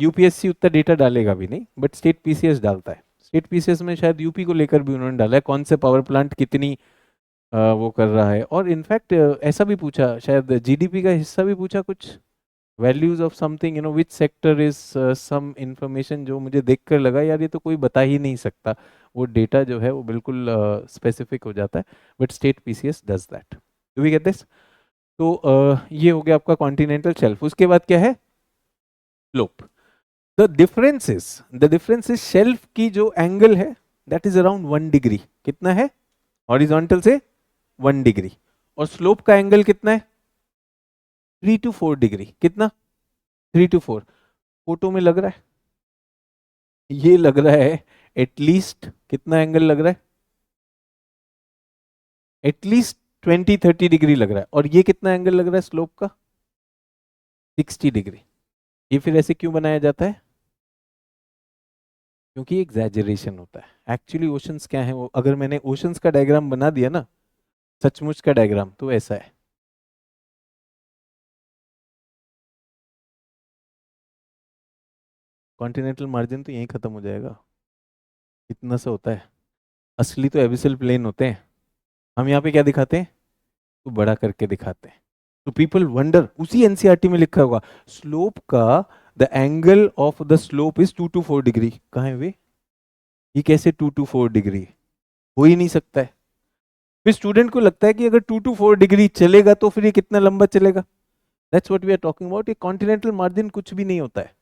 यूपीएससी उतना डेटा डालेगा भी नहीं, बट स्टेट पीसीएस डालता है। स्टेट पीसीएस में शायद यूपी को लेकर भी उन्होंने डाला है, कौन से पावर प्लांट कितनी वो कर रहा है, और इनफैक्ट ऐसा भी पूछा, शायद जीडीपी का हिस्सा भी पूछा कुछ, values of something which sector is some information, जो मुझे देखकर लगा यार ये तो कोई बता ही नहीं सकता, वो डेटा जो है वो बिल्कुल स्पेसिफिक हो जाता है, but state PCS does that. Do we get this? तो ये हो गया आपका कॉन्टिनेंटल शेल्फ। उसके बाद क्या है? Slope. The difference is shelf की जो एंगल है दैट इज अराउंड 1 डिग्री, कितना है? हॉरिजॉन्टल से 1 डिग्री, और स्लोप का एंगल कितना है? 3 to 4 डिग्री, कितना? 3 to 4। फोटो में लग रहा है, ये लग रहा है एटलीस्ट, कितना एंगल लग रहा है? एटलीस्ट 20-30 डिग्री लग रहा है, और ये कितना एंगल लग रहा है स्लोप का? 60 डिग्री। ये फिर ऐसे क्यों बनाया जाता है? क्योंकि एग्जैजरेशन होता है। एक्चुअली ओशंस क्या है, वो अगर मैंने ओशंस का डायग्राम बना दिया ना, सचमुच का डायग्राम, तो ऐसा है, कॉन्टिनेंटल मार्जिन तो यहीं खत्म हो जाएगा, इतना सा होता है। असली तो एबिसल प्लेन होते हैं, हम यहाँ पे क्या दिखाते हैं? तो बड़ा करके दिखाते हैं। तो पीपल वंडर, उसी एनसीईआरटी में लिखा होगा स्लोप का the angle of the slope is 2 to 4 degree. कहाँ है वे? ये कैसे 2 to 4 डिग्री? हो ही नहीं सकता है। फिर स्टूडेंट को लगता है कि अगर 2 to 4 डिग्री चलेगा तो फिर ये कितना लंबा चलेगा? That's what we are talking about. ये कॉन्टिनेंटल मार्जिन कुछ भी नहीं होता है।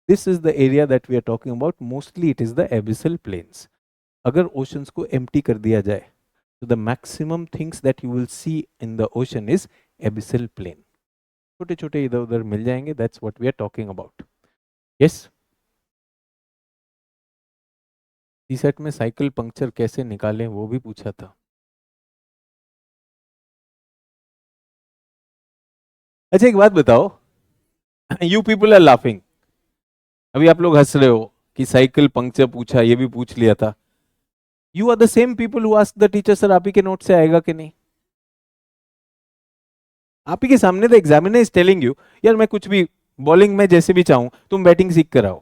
This is the area that we are talking about, mostly it is the abyssal plains. अगर ओशंस को एम्प्टी कर दिया जाए तो the maximum things that you will see in the ocean is abyssal plain, छोटे छोटे इधर उधर मिल जाएंगे, that's what we are talking about. Yes. Test में साइकिल पंक्चर कैसे निकालें वो भी पूछा था। अच्छा एक बात बताओ, यू पीपल आर लाफिंग, अभी आप लोग हंस रहे हो कि साइकिल पंक्चर पूछा, ये भी पूछ लिया था। You are the same people who ask the teacher sir आप ही के नोट से आएगा कि नहीं? आप ही के सामने the examiner is telling you यार मैं कुछ भी बॉलिंग में जैसे भी चाहूं तुम बैटिंग सीख कर आओ।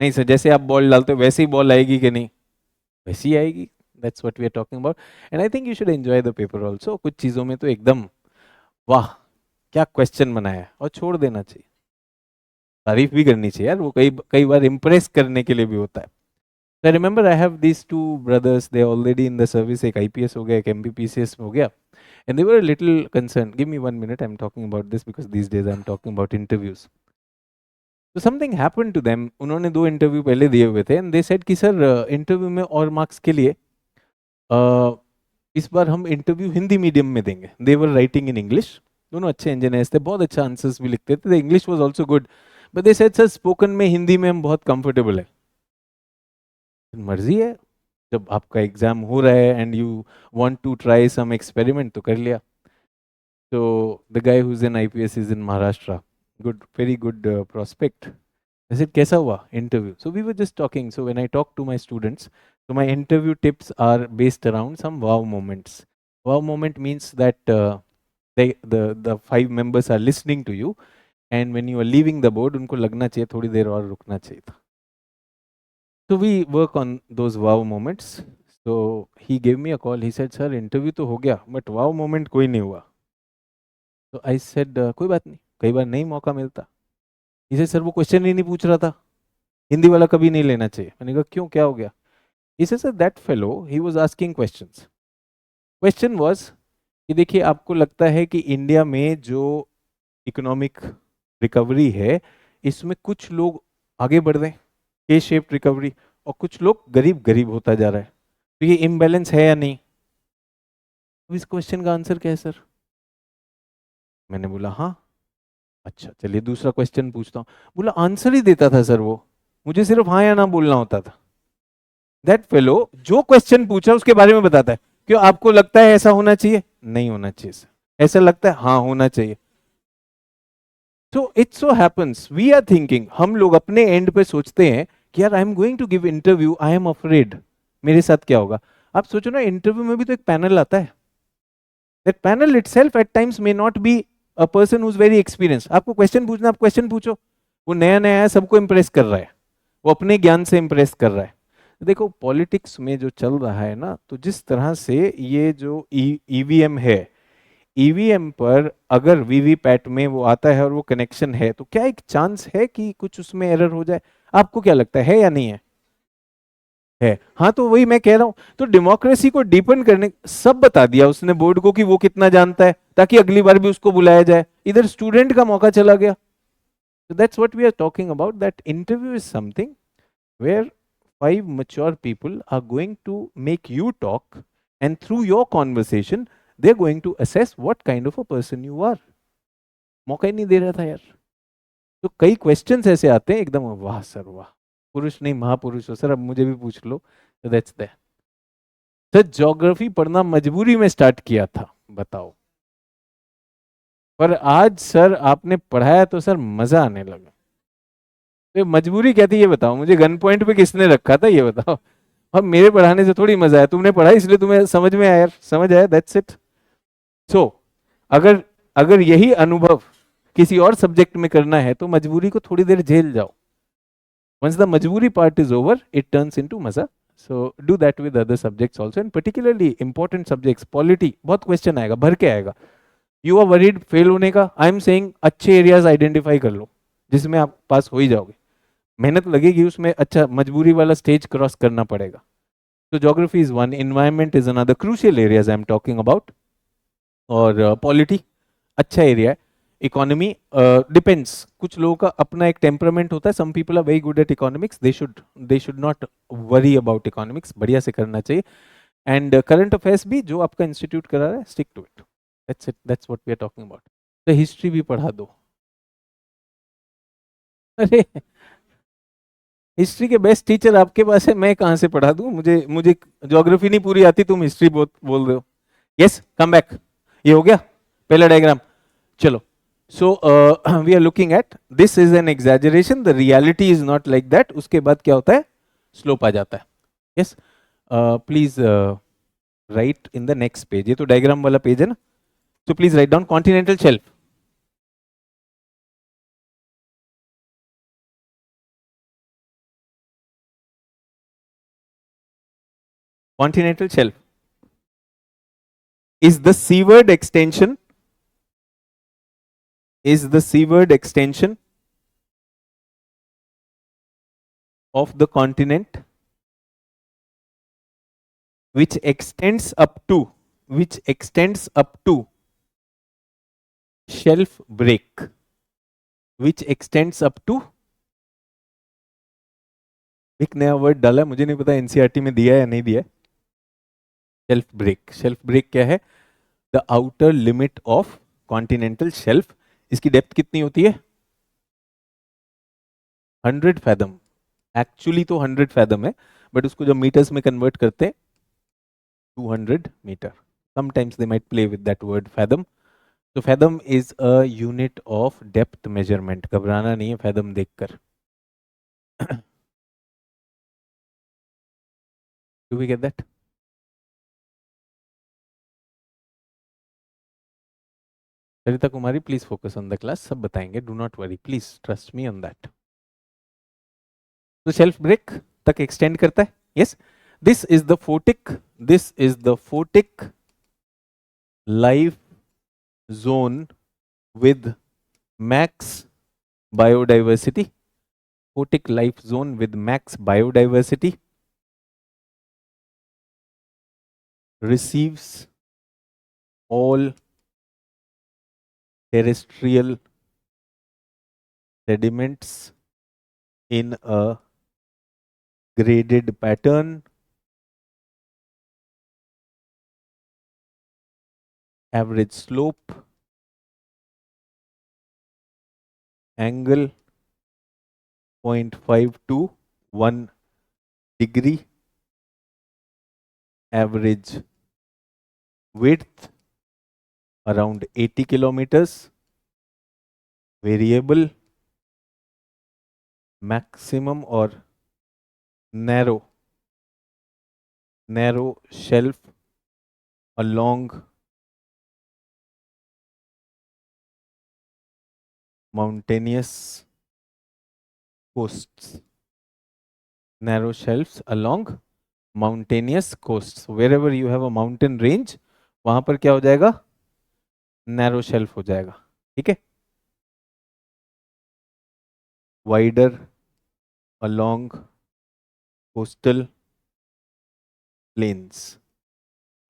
नहीं सर, जैसे आप बॉल डालते हो वैसे ही बॉल आएगी कि नहीं? वैसी ही आएगी। That's what we are talking about, and I think you should enjoy the paper also. कुछ चीजों में तो एकदम वाह क्या क्वेश्चन बनाया है, और छोड़ देना चाहिए, तारीफ भी करनी चाहिए यार, वो कई कई बार इंप्रेस करने के लिए भी होता है। I remember I have these two brothers, they are already in the service, एक आईपीएस हो गया, एक एमपीपीसीएस हो गया, and they were a little concerned. Give me 1 minute, I'm talking about this because these days I'm talking about interviews. So something happened to them. उन्होंने 2 interview पहले दिए हुए थे and they said कि सर इंटरव्यू में और marks के लिए इस बार हम इंटरव्यू हिंदी मीडियम में देंगे. दे वर राइटिंग इन इंग्लिश. दोनों अच्छे इंजीनियर्स थे, बहुत अच्छा आंसर्स भी लिखते थे. The English was also good, but they said sir spoken में हिंदी में हम बहुत कंफर्टेबल है. मर्जी है, जब आपका एग्जाम हो रहा है and you want to try some experiment तो कर लिया. तो the guy who is in IPS is in Maharashtra, good, very good prospect. I said, कैसा हुआ interview? So we were just talking. So when I talk to my students, so my interview tips are based around some wow moments. Wow moment means that the 5 members are listening to you, and when you are leaving the board, उनको लगना चाहिए थोड़ी देर और रुकना चाहिए था. So we work on those wow moments. So he gave me a call. He said, sir interview तो हो गया, but wow moment कोई नहीं हुआ. So I said, कोई बात नहीं, कई बार नहीं मौका मिलता. इसे सर वो क्वेश्चन ही नहीं पूछ रहा था, हिंदी वाला कभी नहीं लेना चाहिए. मैंने कहा क्यों, क्या हो गया? इसे sir that fellow he was asking questions. Question was कि देखिए आपको लगता है कि इंडिया में जो इकोनॉमिक रिकवरी है इसमें कुछ लोग आगे बढ़ रहे हैं, के शेप्ड रिकवरी, और कुछ लोग गरीब गरीब होता जा रहा है, तो ये इम्बैलेंस है या नहीं? अब इस क्वेश्चन का आंसर क्या है सर? मैंने बोला हाँ. अच्छा चलिए दूसरा क्वेश्चन पूछता हूँ. बोला आंसर ही देता था सर वो, मुझे सिर्फ हाँ या ना बोलना होता था. दैट फेलो जो क्वेश्चन पूछा उसके बारे में बताता है. क्यों आपको लगता है ऐसा होना चाहिए? नहीं होना चाहिए सर. ऐसा लगता है? हाँ होना चाहिए. तो it so happens we are thinking, हम लोग अपने एंड पे सोचते हैं कि यार I am going to give interview, I am afraid मेरे साथ क्या होगा. आप सोचो ना, इंटरव्यू में भी तो एक पैनल आता है. That panel itself eight times may not be a person who is very experienced. आपको क्वेश्चन पूछना, आप क्वेश्चन पूछो, वो नया नया है, सबको इंप्रेस कर रहा है, वो अपने ज्ञान से इंप्रेस कर रहा है. देखो पॉलिटिक्स में जो चल रहा है ना, तो जिस तरह से ये जो ईवीएम है, ईवीएम पर अगर वीवीपैट में वो आता है और वो कनेक्शन है, तो क्या एक चांस है कि कुछ उसमें एरर हो जाए? आपको क्या लगता है या नहीं है? है. हाँ तो वही मैं कह रहा हूं, तो डेमोक्रेसी को डीपन करने सब बता दिया उसने बोर्ड को कि वो कितना जानता है, ताकि अगली बार भी उसको बुलाया जाए. इधर स्टूडेंट का मौका चला गया. So that's what we are talking about, that interview is something where 5 mature people are going to make you talk, and through your conversation they're going to assess what kind of a person you are. मौका ही नहीं दे रहा था यार. तो कई questions ऐसे आते हैं एकदम वाह सर वाह, पुरुष नहीं महापुरुष हो सर, अब मुझे भी पूछ लो. तो दैट्स दैट. सर ज्योग्राफी पढ़ना मजबूरी में स्टार्ट किया था, बताओ, पर आज सर आपने पढ़ाया तो सर मजा आने लगा. तो मजबूरी क्या थी ये बताओ मुझे, गन पॉइंट पे किसने रखा था ये बताओ. अब मेरे पढ़ाने से थोड़ी मजा आया, तुमने पढ़ा इसलिए तुम्हें समझ में आया यार, समझ आया, दैट्स इट. सो अगर अगर यही अनुभव किसी और सब्जेक्ट में करना है तो मजबूरी को थोड़ी देर झेल जाओ. वंस द मजबूरी part is over it turns into मजा. So do that with other subjects also, and particularly important subjects. Polity बहुत क्वेश्चन आएगा, भर के आएगा. यू आर वरीड फेल होने का, आई एम सेइंग अच्छे एरियाज आइडेंटिफाई कर लो जिसमें आप पास हो ही जाओगे. मेहनत लगेगी उसमें, अच्छा मजबूरी वाला स्टेज क्रॉस करना पड़ेगा. तो geography is one, environment is another crucial areas I am talking about, और पॉलिटी अच्छा एरिया है. इकोनॉमी डिपेंड्स, कुछ लोगों का अपना एक टेम्परामेंट होता है. Some people are very good at economics, they should not worry about economics, बढ़िया से करना चाहिए. एंड करंट अफेयर्स भी जो आपका इंस्टीट्यूट करा रहा है, stick to it. That's it, that's what we are talking about. तो हिस्ट्री भी पढ़ा दो. अरे हिस्ट्री के बेस्ट टीचर आपके पास है, मैं कहाँ से पढ़ा दूँ? मुझे मुझे ज्योग्राफी नहीं पूरी आती, तुम हिस्ट्री बोल रहे हो. Yes come back. ये हो गया पहला डायग्राम. चलो. So we are looking at, this is an exaggeration, the reality is not like that. उसके बाद क्या होता है? स्लोप आ जाता है. Yes please write in the next page. ये तो डायग्राम वाला पेज है ना, so please write down continental shelf. Continental shelf is the seaward extension, of the continent which extends up to which extends up to shelf break, which extends up to, एक नया word डाला, मुझे नहीं पता NCERT में दिया है या नहीं दिया है. Shelf break. शेल्फ ब्रेक क्या है? The outer limit of continental shelf. इसकी डेप्थ कितनी होती है? 100 फैदम. एक्चुअली तो 100 फैदम है, बट उसको जब मीटर्स में कन्वर्ट करते हैं 200 metre. Sometimes they might play with that word fathom. So fathom is a unit of depth measurement. घबराना नहीं है fathom देखकर. Do we get that? Sarita Kumari, please focus on the class. सब बताएंगे, do not worry, please trust me on that. तो self break तक extend करता है. Yes, this is the photic, this is the photic life zone with max biodiversity. Photic life zone with max biodiversity receives all terrestrial sediments in a graded pattern. Average slope, angle 0.5 to 1 degree, average width around 80 kilometers, variable, maximum or narrow shelf along mountainous coasts. Narrow shelves along mountainous coasts. Wherever you have a mountain range, वहां पर क्या हो जाएगा? Narrow shelf हो जाएगा. ठीक है. Wider along coastal planes.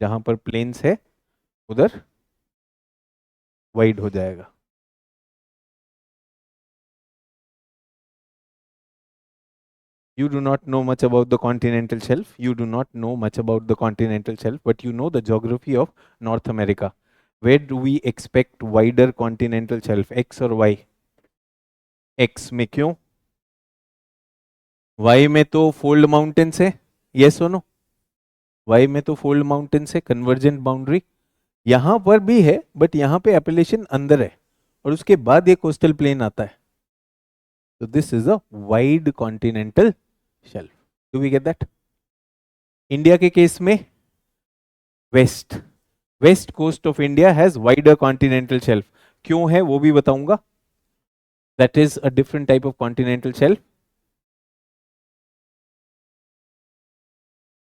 जहां पर प्लेन्स है उधर वाइड हो जाएगा. You do not know much about the continental shelf. You do not know much about the continental shelf, but you know the geography of North America. Where do we expect wider continental shelf? X और Y? X में क्यों? Y में तो fold mountains है. Yes और no? Y में तो fold mountains है, कन्वर्जेंट बाउंड्री. यहां पर भी है, बट यहां पे एपेलेशन अंदर है और उसके बाद ये कोस्टल प्लेन आता है. तो this is a wide continental shelf. Do we get that? India के केस में west coast of India has wider continental shelf. क्यों है वो भी बताऊंगा. That is a different type of continental shelf.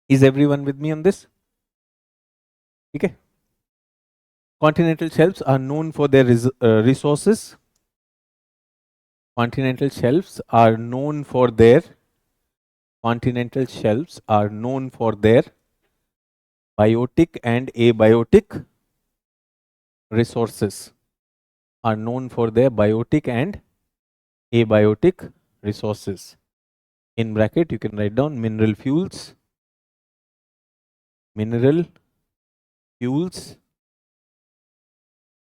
Is everyone with me on this? ठीक है. Continental shelves are known for their resources. Continental shelves are known for their biotic and abiotic resources. Are known for their biotic and abiotic resources. In bracket you can write down mineral fuels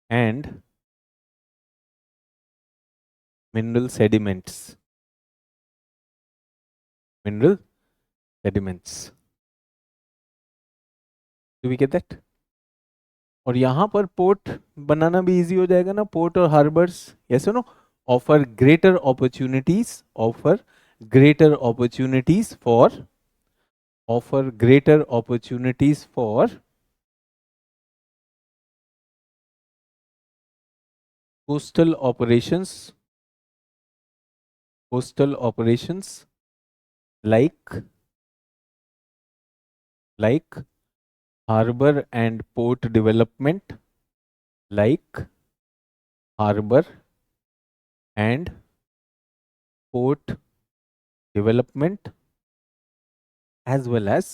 and mineral sediments. Do we get that? और यहाँ पर port बनाना भी easy हो जाएगा ना. Port और harbours, yes no, offer greater opportunities for coastal operations like harbor and port development, as well as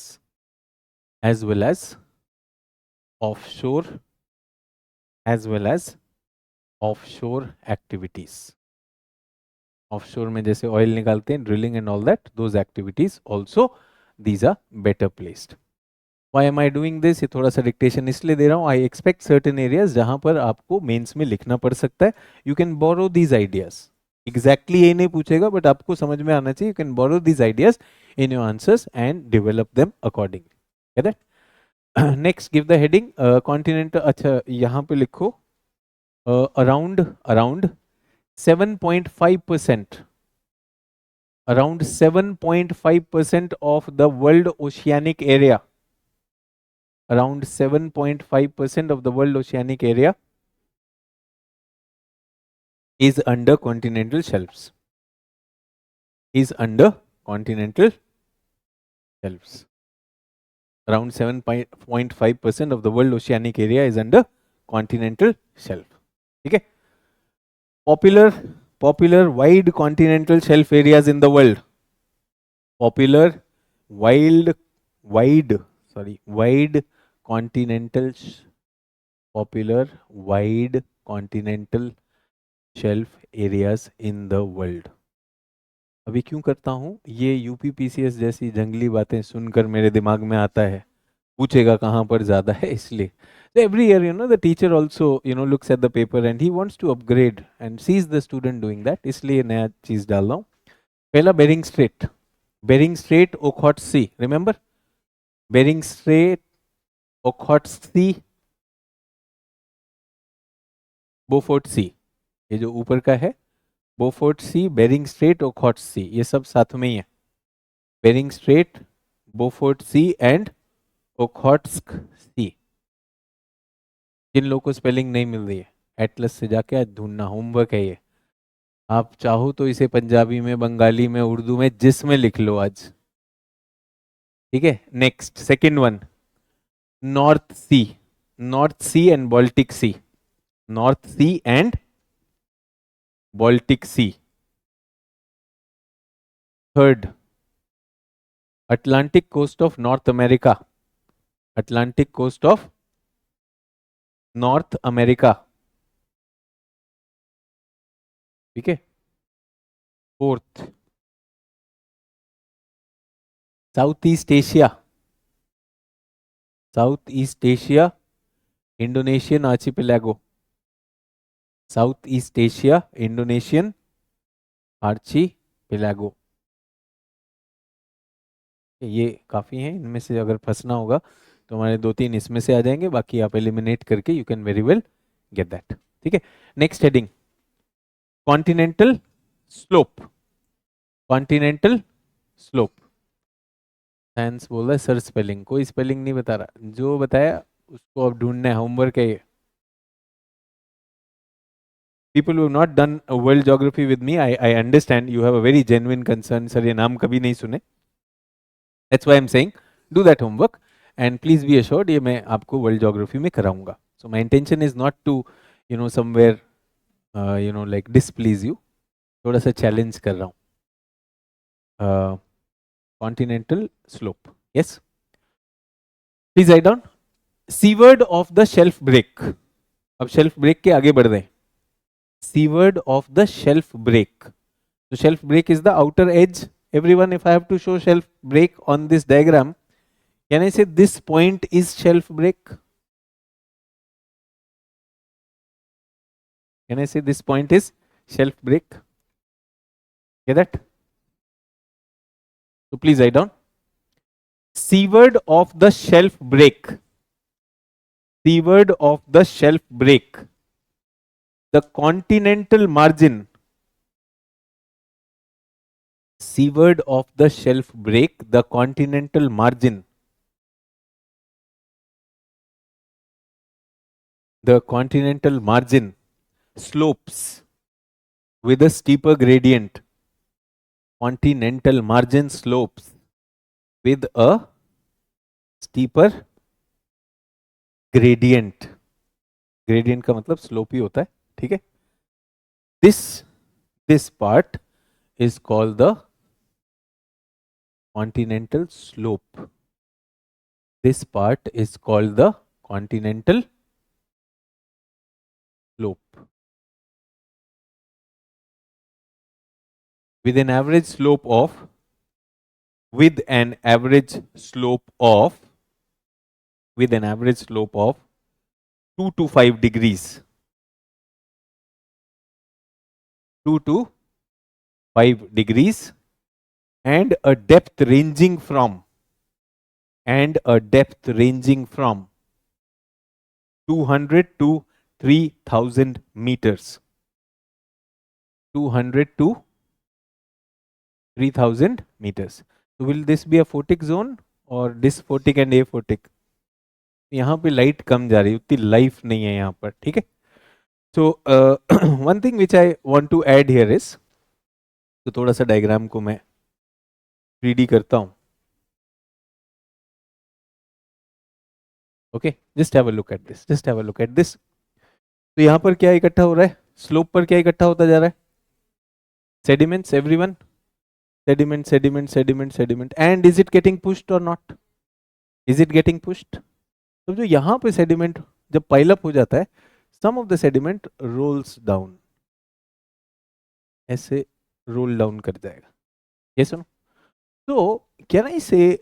offshore as well as offshore activities. Offshore में जैसे oil निकालते हैं, drilling and all that, those activities also, these are better placed. Why am I doing this? ये थोड़ा सा dictation इसलिए दे रहा हूँ. I expect certain areas जहाँ पर आपको मेंस में लिखना पड़ सकता है. You can borrow these ideas. Exactly यही नहीं पूछेगा, but आपको समझ में आना चाहिए. You can borrow these ideas in your answers and develop them accordingly. Get that? Next, give the heading. Continental. अच्छा, यहाँ पे लिखो. Around 7.5%. Around 7.5% of the world oceanic area. Around 7.5% of the world oceanic area is under continental shelves. Is under continental shelves. Around 7.5% of the world oceanic area is under continental shelf. Okay. Popular wide continental shelf areas in the world. Popular wide continental popular wide continental shelf areas in the world. अभी क्यों करता हूँ ये, UPPCS जैसी जंगली बातें सुनकर मेरे दिमाग में आता है, पूछेगा कहाँ पर ज़्यादा है, इसलिए. So every year, the teacher also, looks at the paper and he wants to upgrade and sees the student doing that, इसलिए नया चीज़ डाल रहा हूँ. पहला Bering Strait, Okhotsk, remember Bering Strait, Okhotsk, Beaufort Sea, ये जो ऊपर का है बोफोर्ट सी, बेरिंग स्ट्रेट, ओखोट्सी, ये सब साथ में ही है. बेरिंग स्ट्रेट, बोफोर्ट सी एंड ओखोट्स्क सी. जिन लोगों को स्पेलिंग नहीं मिल रही है, एटलस से जाके आज ढूंढना, होमवर्क है ये. आप चाहो तो इसे पंजाबी में, बंगाली में, उर्दू में, जिसमें लिख लो आज. ठीक है. Next, second one, North Sea and Baltic Sea. North Sea and Baltic Sea. Third, Atlantic coast of North America. Atlantic coast of North America. ठीक है. Fourth, South East Asia, Indonesian archipelago. South East Asia, Indonesian archipelago. ये काफ़ी हैं. इनमें से अगर फंसना होगा तो हमारे 2-3 इसमें से आ जाएंगे, बाकी आप एलिमिनेट करके you can very well get that. ठीक है. Next heading, continental slope. Continental slope. Science बोल रहा है सर स्पेलिंग, कोई स्पेलिंग नहीं बता रहा, जो बताया उसको अब ढूंढना है, होमवर्क है ये. People who have not done a world geography with me, I understand you have a very genuine concern. Sir, ये नाम कभी नहीं सुने. That's why I'm saying do that homework and please be assured ये मैं आपको world geography में कराऊंगा. So my intention is not to somewhere like displease you. थोड़ा सा challenge कर रहा हूँ. Continental slope. Yes. Please write down. Seaward of the shelf break. अब shelf break के आगे बढ़ रहे हैं. Seaward of the shelf break. So shelf break is the outer edge. Everyone, if I have to show shelf break on this diagram, can I say this point is shelf break? Can I say this point is shelf break? Get that? So please write down. Seaward of the shelf break. Seaward of the shelf break. The continental margin. Seaward of the shelf break, the continental margin. The continental margin slopes with a steeper gradient. Continental margin slopes with a steeper gradient. Gradient का मतलब slope ही होता है. ठीक है. This part is called the continental slope. This part is called the continental slope with an average slope of with an average slope of 2 to 5 degrees, 2 to 5 degrees, and a depth ranging from 200 to 3000 meters. 200 to 3000 meters. So will this be a photic zone or dysphotic and aphotic? यहाँ पे light कम जा रही है, उतनी life नहीं है यहाँ पर, ठीक है. So one thing which I want to add here is, तो थोड़ा सा डायग्राम को मैं 3D करता हूँ. Okay, just have a look at this, just have a look at this. तो यहाँ पर क्या इकट्ठा हो रहा है, स्लोप पर क्या इकट्ठा होता जा रहा है, sediments everyone, sediment, sediment, sediment, sediment, and is it getting pushed or not? Is it getting pushed? तो जो यहाँ पे sediment जब pile up हो जाता है, some of the sediment rolls down, ऐसे roll down कर जाएगा. Yes or no? So can I say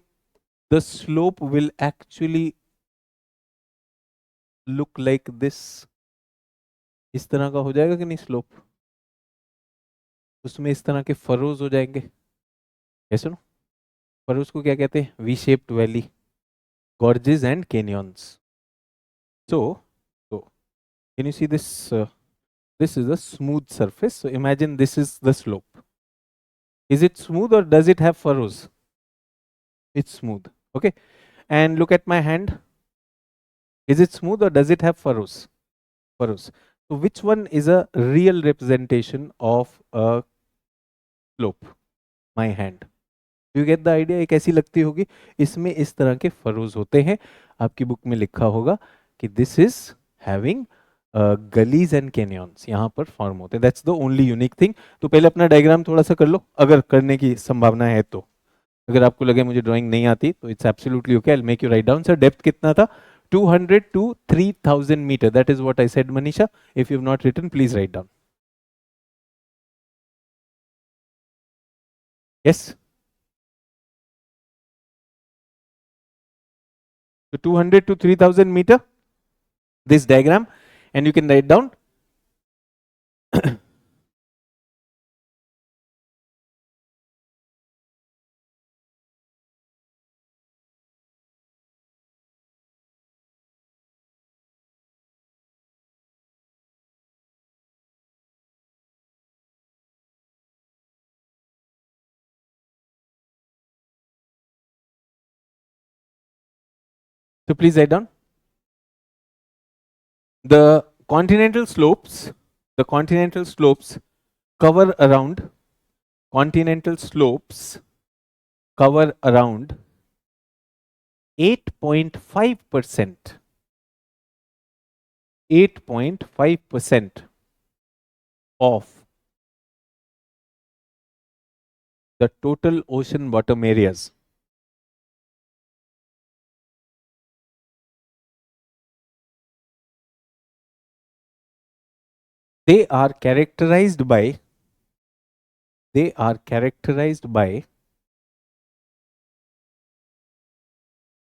the slope will actually look like this? इस तरह का हो जाएगा कि नहीं slope? उसमें इस तरह के furrows हो जाएंगे. Yes or no? furrows को क्या कहते हैं? V-shaped valley, gorges and canyons. So can you see this? This is a smooth surface. So imagine this is the slope. Is it smooth or does it have furrows? It's smooth. Okay. And look at my hand. Is it smooth or does it have furrows? Furrows. So which one is a real representation of a slope? My hand. Do you get the idea? ये कैसी लगती होगी? इसमें इस तरह के furrows होते हैं. आपकी बुक में लिखा होगा कि this is having gullies and canyons यहाँ पर फॉर्म होते हैं. That's the only unique thing. तो पहले अपना डायग्राम थोड़ा सा कर लो, अगर करने की संभावना है तो. अगर आपको लगे मुझे ड्राइंग नहीं आती तो it's absolutely okay, I will make you write down. Sir depth कितना था? 200 to 3000 metre. That is what I said Manisha. If you have not written please write down. Yes, so 200 to 3000 meter, this diagram, and you can write down. So please write down. The continental slopes cover around 8.5% of the total ocean bottom areas. They are characterized by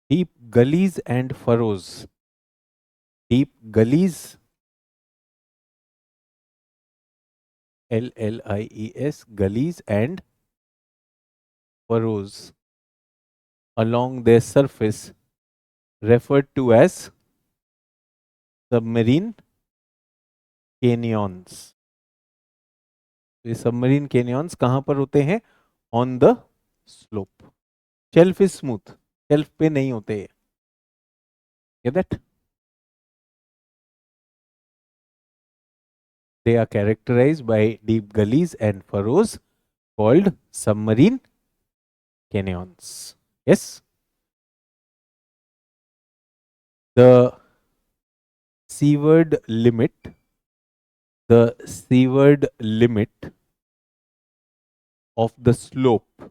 deep gullies and furrows. Deep gullies, LLIES, gullies and furrows along their surface, referred to as submarine canyons. ये submarine canyons कहां पर होते हैं? On the slope. Shelf is smooth, shelf पे नहीं होते. Get that? They are characterized by deep gullies and furrows called submarine canyons. Yes. The seaward limit of the slope,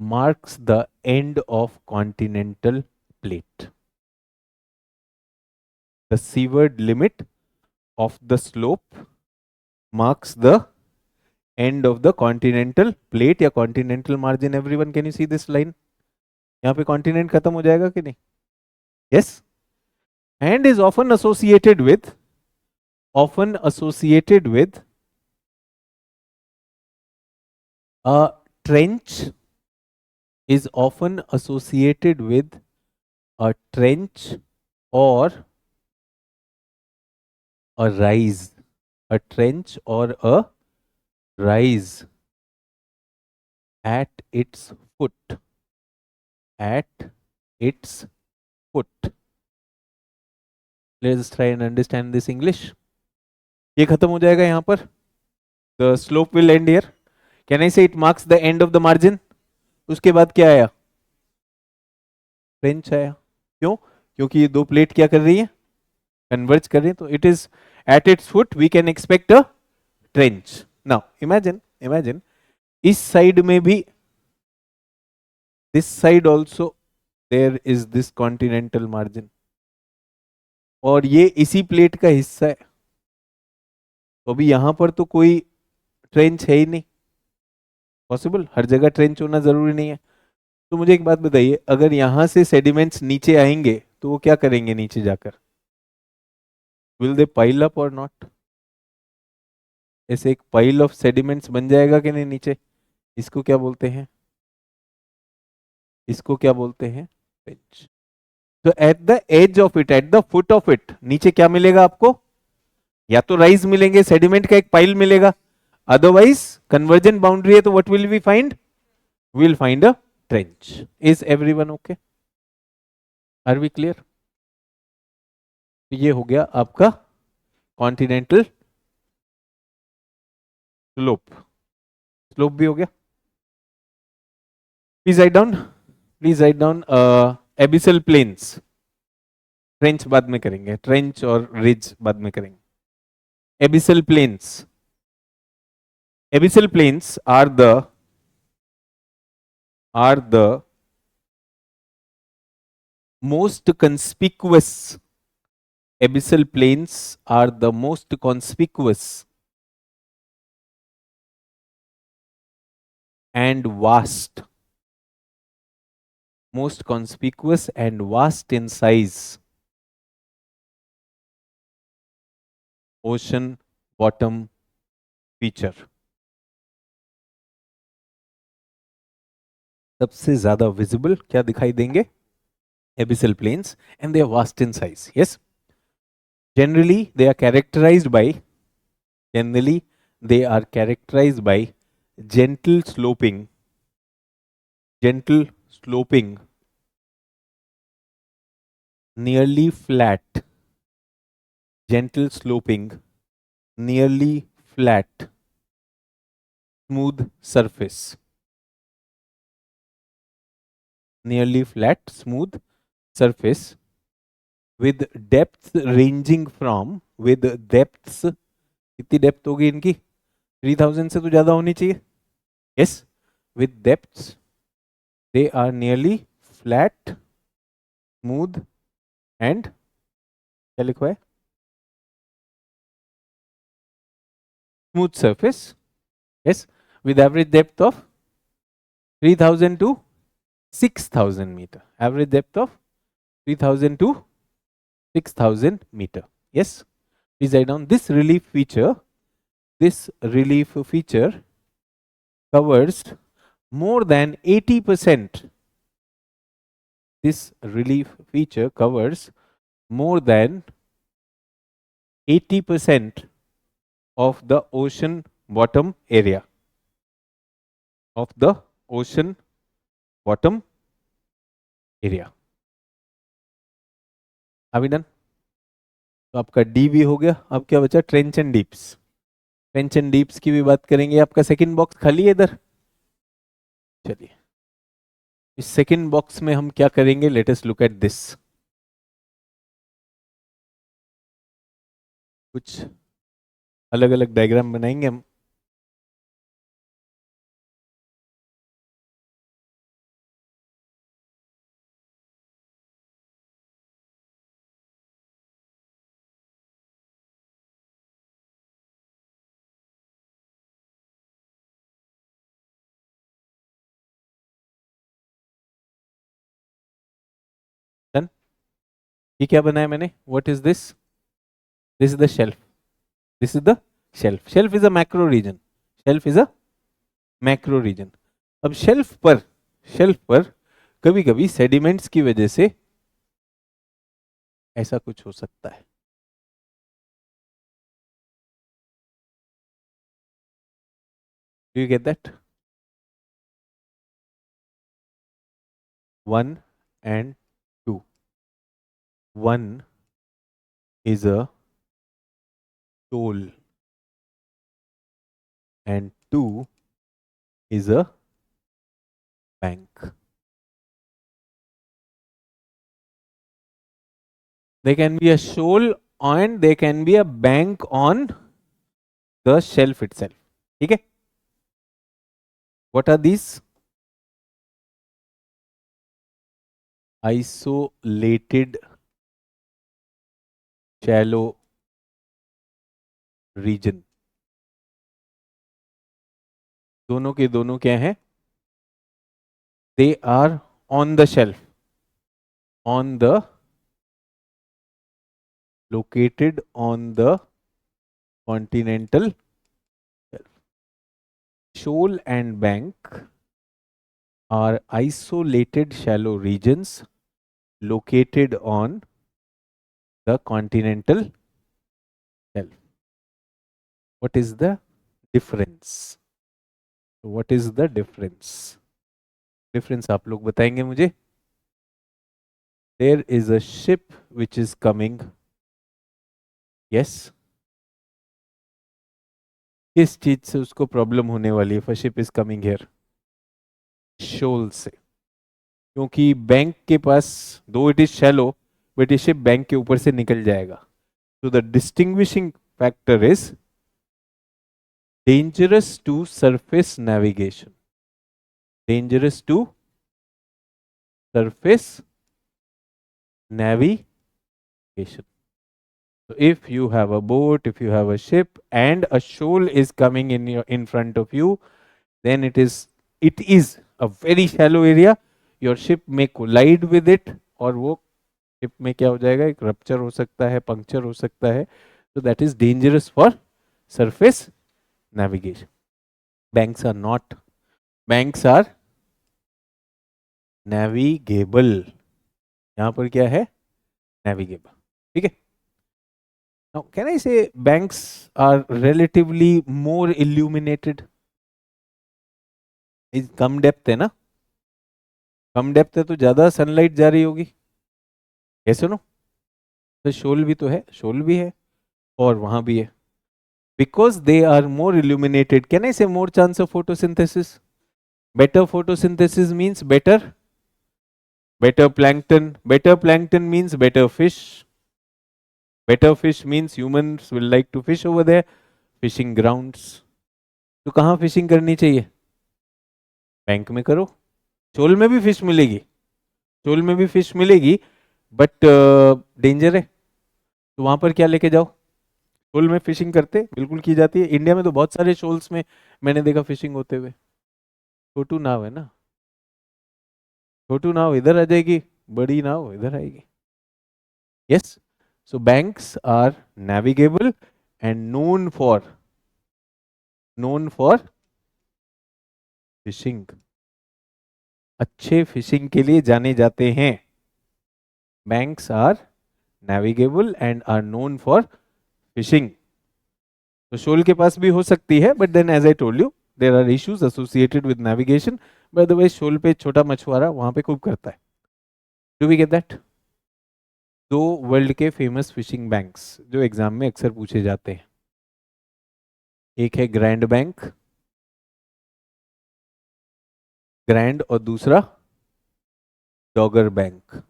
marks the end of continental plate. The seaward limit of the slope marks the end of the continental plate या continental margin. Everyone, can you see this line? यहाँ पे continent खत्म हो जाएगा कि नहीं? Yes. And is often associated with a trench, is often associated with a trench or a rise, a trench or a rise at its foot, at its foot. Let's try and understand this English. ये खत्म हो जाएगा यहाँ पर. The slope will end here. Can I say it marks the end of the margin? उसके बाद क्या आया? ट्रेंच आया. क्यों? क्योंकि ये दो प्लेट क्या कर रही है? कन्वर्ज कर रही है. तो it is at its foot we can expect a trench. Now imagine इस साइड में भी, this side also there is this continental margin, और ये इसी प्लेट का हिस्सा है. तो अभी यहां पर तो कोई ट्रेंच है ही नहीं. पॉसिबल, हर जगह ट्रेंच होना जरूरी नहीं है. तो मुझे एक बात बताइए, अगर यहां से सेडिमेंट्स नीचे आएंगे तो वो क्या करेंगे नीचे जाकर? विल दे पाइल अप और नॉट? ऐसे एक पाइल ऑफ सेडिमेंट्स बन जाएगा कि नहीं नीचे? इसको क्या बोलते हैं? इसको क्या बोलते हैं? ट्रेंच. तो at the edge of it, at the foot of it, नीचे क्या मिलेगा आपको? या तो राइज मिलेंगे, सेडिमेंट का एक पाइल मिलेगा. अदरवाइज कन्वर्जन बाउंड्री है तो what will we find? Will find a trench. Is everyone okay? Are we clear? ये हो गया आपका कॉन्टिनेंटल स्लोप. स्लोप भी हो गया. Please write down abyssal plains. Trench बाद में करेंगे, ट्रेंच और रिज बाद में करेंगे. Abyssal plains. Abyssal plains are the most conspicuous. Abyssal plains are the most conspicuous and vast, most conspicuous and vast in size ocean bottom feature. सबसे ज्यादा visible क्या दिखाई देंगे? Abyssal plains, and they are vast in size. Yes. Generally they are characterized by gentle sloping, nearly flat, gentle sloping, nearly flat, smooth surface. Nearly flat, smooth surface with depths ranging from, with depths, कितनी depth होगी इनकी? 3000 से तो ज्यादा होनी चाहिए. Yes, with depths they are nearly flat, smooth and क्या लिखा है? Smooth surface. Yes, with average depth of 3000 to 6000 meter. Average depth of 3000 to 6000 meter. Yes, please write down this relief feature. This relief feature covers more than 80%. This relief feature covers more than 80% of the ocean bottom area. Of the ocean bottom area. Are we done? तो आपका D भी हो गया. अब क्या बचा? Trench and deeps. Trench and deeps की भी बात करेंगे. आपका सेकंड बॉक्स खाली है इधर. चलिए, इस सेकंड बॉक्स में हम क्या करेंगे? Late us look at this. कुछ अलग अलग डायग्राम बनाएंगे हम. ये क्या बनाया मैंने? What is this? This is the shelf, this is the shelf. Shelf is a macro region, shelf is a macro region. अब शेल्फ पर कभी कभी सेडिमेंट्स की वजह से ऐसा कुछ हो सकता है. Do you get that? 1 and 2. 1 is a shoal and 2 is a bank. There can be a shoal and there can be a bank on the shelf itself. Okay? What are these? Isolated shallow region. दोनों के दोनों क्या हैं? They are on the shelf, on the located on the continental shelf. Shoal and bank are isolated shallow regions located on the continental shelf. What is the difference? What is the difference? Difference आप लोग बताएंगे मुझे. There is a ship which is coming. Yes. किस चीज से उसको problem होने वाली है? For ship is coming here. शोल से. क्योंकि बैंक के पास though it is shallow but ये शिप बैंक के ऊपर से निकल जाएगा. तो the distinguishing factor is dangerous to surface navigation. Dangerous to surface navigation. So if you have a boat, if you have a ship and a shoal is coming in front of you, then it is a very shallow area. Your ship may collide with it और वो ship में क्या हो जाएगा? एक rupture हो सकता है, puncture हो सकता है. So that is dangerous for surface navigation. Banks are not. Banks are navigable. यहाँ पर क्या है? Navigable. ठीक है? Now, can I say banks are relatively more illuminated? इस कम डेप्थ है ना? कम डेप्थ है तो ज्यादा सनलाइट जा रही होगी. कैसे नो? तो शोल भी तो है, शोल भी है और वहां भी है. Because they are more illuminated, can I say more chance of photosynthesis? Better photosynthesis means better plankton. Better plankton means better fish. Better fish means humans will like to fish over there. Fishing grounds. तो कहाँ fishing करनी चाहिए? Bank में करो. शोल में भी fish मिलेगी, शोल में भी फिश मिलेगी बट डेंजर है. तो वहां पर क्या लेके जाओ? शोल में फिशिंग करते बिल्कुल की जाती है. इंडिया में तो बहुत सारे शोल्स में मैंने देखा फिशिंग होते हुए. छोटू नाव है ना, छोटू नाव इधर आ जाएगी, बड़ी नाव इधर आएगी. Yes. So banks are navigable and known for fishing. अच्छे फिशिंग के लिए जाने जाते हैं. Banks are navigable and are known for fishing. तो शोल के पास भी हो सकती है but then as I told you there are issues associated with navigation. But otherwise shoal पे छोटा मछुआरा वहां पे खूब करता है. Do we get that? दो वर्ल्ड के फेमस फिशिंग बैंक्स जो एग्जाम में अक्सर पूछे जाते हैं. एक है ग्रैंड बैंक, ग्रैंड, और दूसरा Dogger bank.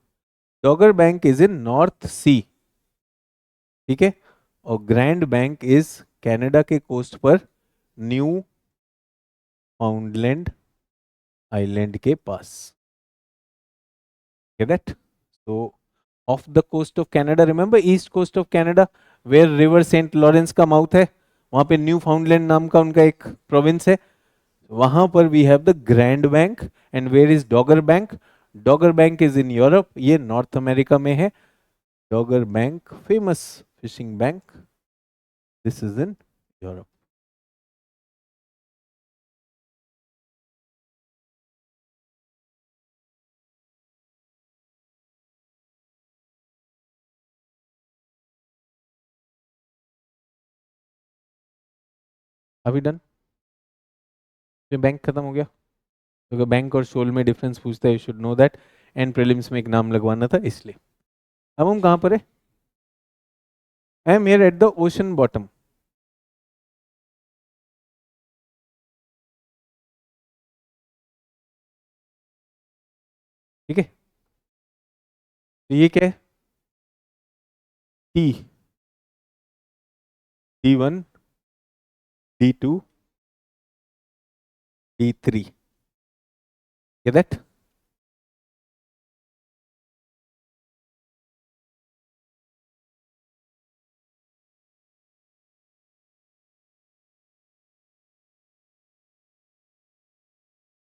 Dogger bank is in North Sea. ठीक है. और ग्रैंड बैंक इज कनाडा के कोस्ट पर न्यू फाउंडलैंड आइलैंड के पास. Get that? So off the coast of Canada, remember east coast of Canada where river Saint Lawrence का mouth है, वहां पे न्यू फाउंडलैंड नाम का उनका एक प्रोविंस है. वहां पर we have the grand bank. And where is Dogger bank? Dogger bank is in Europe. ये नॉर्थ अमेरिका में है. Dogger Bank, famous fishing bank. This is in Europe. अभी डन? ये बैंक खत्म हो गया, क्योंकि बैंक और शोल में डिफरेंस पूछता है, you should know that, and prelims में एक नाम लगवाना था इसलिए। अब हम कहाँ पर है? I am here at the ocean bottom. ठीक है, तो ये क्या है? T, D1, D2, D3, get that?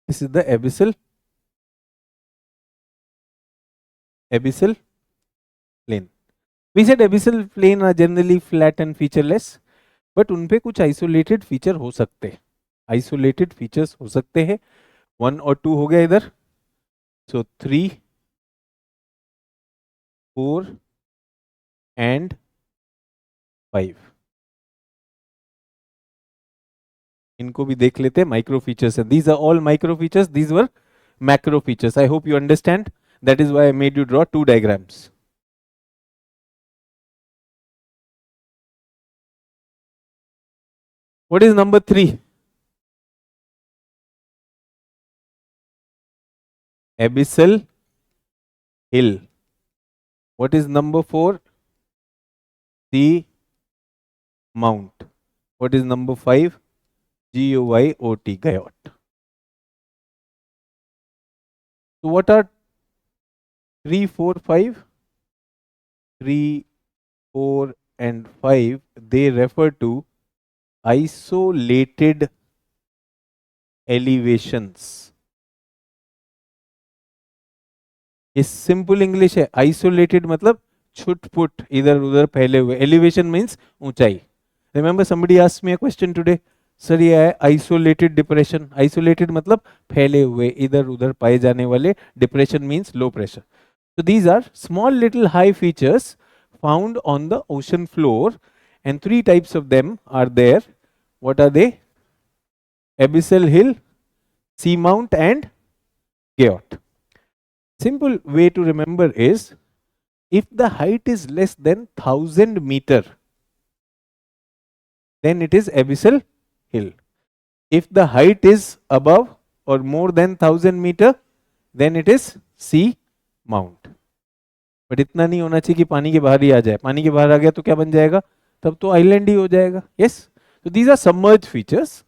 This is the abyssal plain. We said abyssal plain are generally flat and featureless, but उनपे कुछ isolated feature हो सकते हैं, isolated features हो सकते हैं। 1 और 2 हो गया इधर, so 3, 4 and 5, इनको भी देख लेते हैं। माइक्रो फीचर्स हैं, these are all micro features, these were macro features. I hope you understand, that is why I made you draw 2 diagrams. What is number 3? Abyssal hill. What is number 4? Sea mount. What is number 5? GOYOT, Gayot. So what are 3, 4, 5? 3, 4 and 5, they refer to isolated elevations. ये simple English है। Isolated मतलब छुटपुट, इधर उधर फैले हुए। Elevation means ऊंचाई। Remember somebody asked me a question today, sir ये है आइसोलेटेड डिप्रेशन। आइसोलेटेड मतलब फैले हुए, इधर उधर पाए जाने वाले। Depression means low pressure. So these are small little high features found on the ocean floor, and 3 types of them are there. What are they? Abyssal hill, seamount and Gayot. Simple way to remember is, if the height is less than 1000 meter, then it is abyssal hill. If the height is above or more than 1000 meter, then it is sea mount. But इतना नहीं होना चाहिए कि पानी के बाहर ही आ जाए। पानी के बाहर आ गया तो क्या बन जाएगा? तब तो आइलैंड ही हो जाएगा। Yes, so these are submerged features,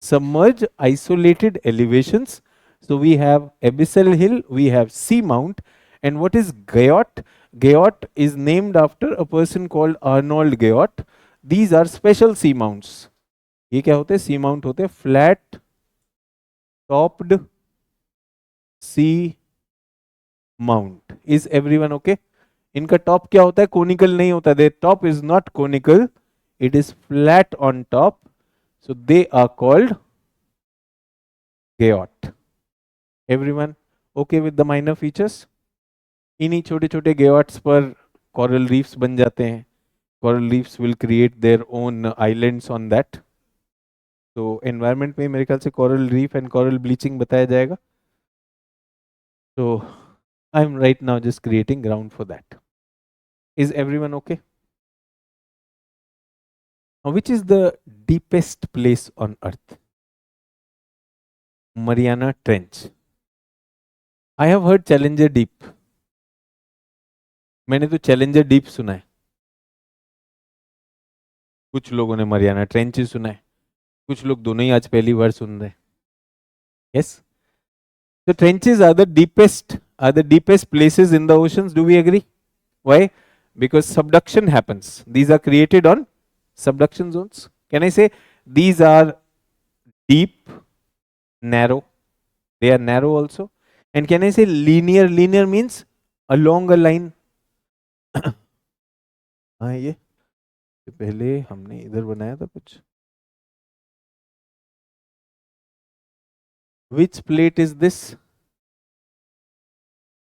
submerged isolated elevations. So we have abyssal hill, we have sea mount, and what is Gayot? Gayot is named after a person called Arnold Gayot. These are special sea mounts. ये क्या होते हैं? sea mount होते हैं flat topped sea mount. Is everyone okay? इनका top क्या होता है? कोनिकल नहीं होता। The top is not conical, it is flat on top, so they are called guyot. Everyone okay with the minor features? इन्हीं छोटे छोटे गेयॉट्स पर कोरल रीफ्स बन जाते हैं। Coral reefs will create their own islands on that. तो environment में मेरे ख्याल से coral reef and coral bleaching बताया जाएगा। तो I am right now just creating ground for that. Is everyone okay? Now, which is the deepest place on earth? Mariana Trench. I have heard Challenger Deep. मैंने तो challenger deep सुना है। कुछ लोगों ने मरियाना ट्रेंच ही सुना है, कुछ लोग दोनों ही आज पहली बार सुन रहे हैं। Yes? So trenches are the deepest places in the oceans. Do we agree? Why? Because subduction happens. These are created on subduction zones. Can I say these are deep, narrow? They are narrow also. And can I say linear? Linear means along a line. हाँ ये पहले हमने इधर बनाया था कुछ. Which plate is this?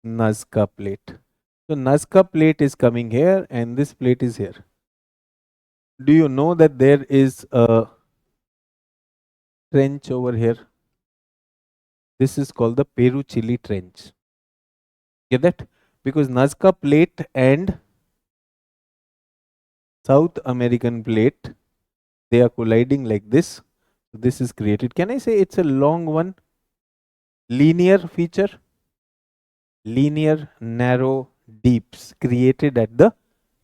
Nazca plate. So Nazca plate is coming here and this plate is here. Do you know that there is a trench over here? This is called the Peru-Chile trench. Get that? Because Nazca plate and South American plate, they are colliding like this. This is created. Can I say it's a long one? Linear feature? Linear, narrow, deeps created at the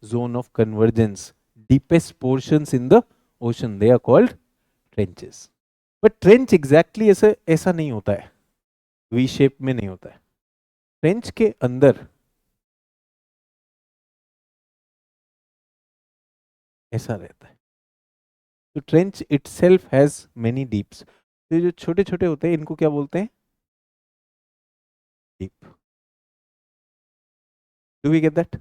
zone of convergence. Deepest portions in the ocean, they are called trenches. But trench exactly ऐसा नहीं होता है, V shape में नहीं होता है. Trench के अंदर ऐसा रहता है. तो trench itself has many deeps. तो जो छोटे छोटे होते हैं इनको क्या बोलते हैं? Deep. Do we get that?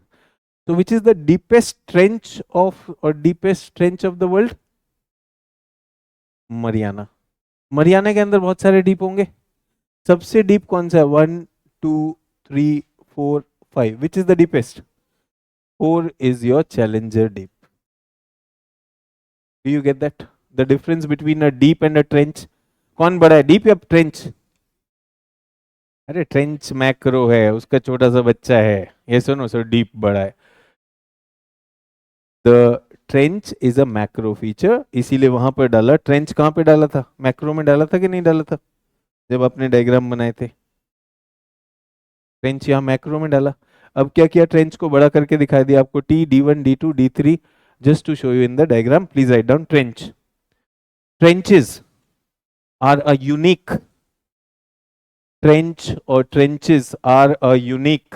So which is the deepest trench of the world? Mariana. Mariana के अंदर बहुत सारे डीप होंगे. सबसे डीप कौन सा है? 1 2 3 4 5. Which is the deepest? 4 is your Challenger deep. Do you get that? The difference between a deep and a trench. कौन बड़ा है, डीप या ट्रेंच? अरे ट्रेंच मैक्रो है, उसका छोटा सा बच्चा है. ये सुनो सर, डीप बड़ा है. The trench is a macro feature, इसीलिए वहां पर डाला. ट्रेंच कहाँ पे डाला था? मैक्रो में डाला था कि नहीं डाला था जब आपने डायग्राम बनाए थे? ट्रेंच यहाँ मैक्रो में डाला. अब क्या किया? ट्रेंच को बड़ा करके दिखाई दिया आपको. D1 D2 D3, just to show you in the diagram, please write down trench. Trenches are a unique trench or trenches are a unique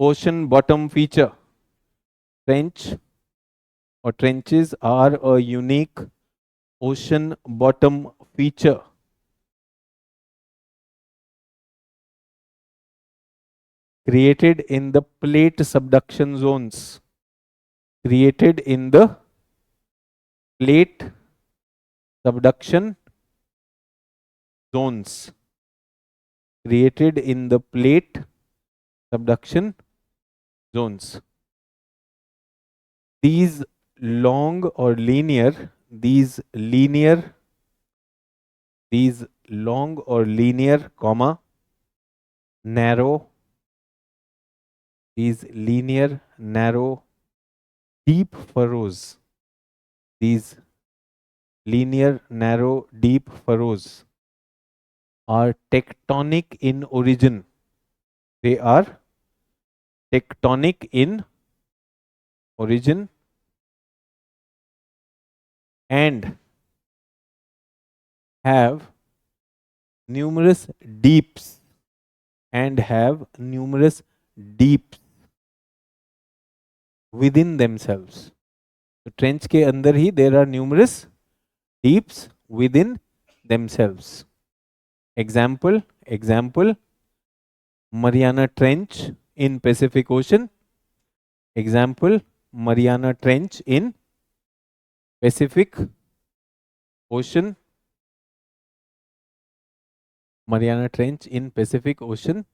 ocean bottom feature. Trench or trenches are a unique ocean bottom feature. Created in the plate subduction zones. Created in the plate subduction zones. Created in the plate subduction zones. These long or linear, these long or linear, comma, narrow, these linear, narrow, deep furrows, these linear, narrow, deep furrows are tectonic in origin. They are tectonic in origin and have numerous deeps within themselves. तो trench के अंदर ही there are numerous deeps within themselves. Example, Mariana Trench in Pacific Ocean. Example, Mariana Trench in Pacific Ocean. Mariana Trench in Pacific Ocean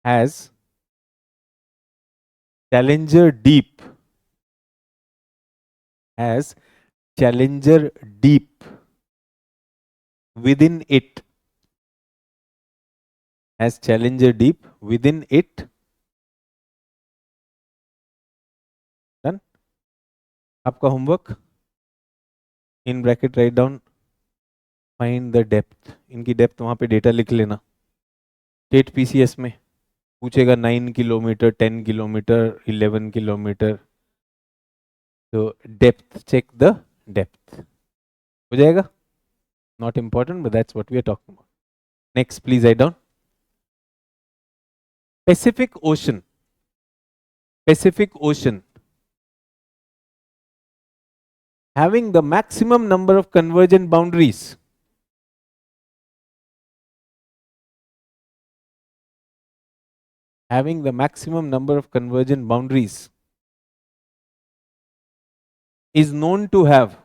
has Challenger Deep. Has Challenger Deep within it. Has Challenger Deep within it. Done. आपका homework, in bracket write down find the depth. इनकी depth वहां पे data लिख लेना. State PCS में पूछेगा 9 kilometre, 10 kilometre, 11 kilometre. तो depth, check the depth. हो जाएगा? Not important, but that's what we are talking about. Next, please write down. Pacific Ocean. Pacific Ocean having the maximum number of convergent boundaries. having the maximum number of convergent boundaries is known to have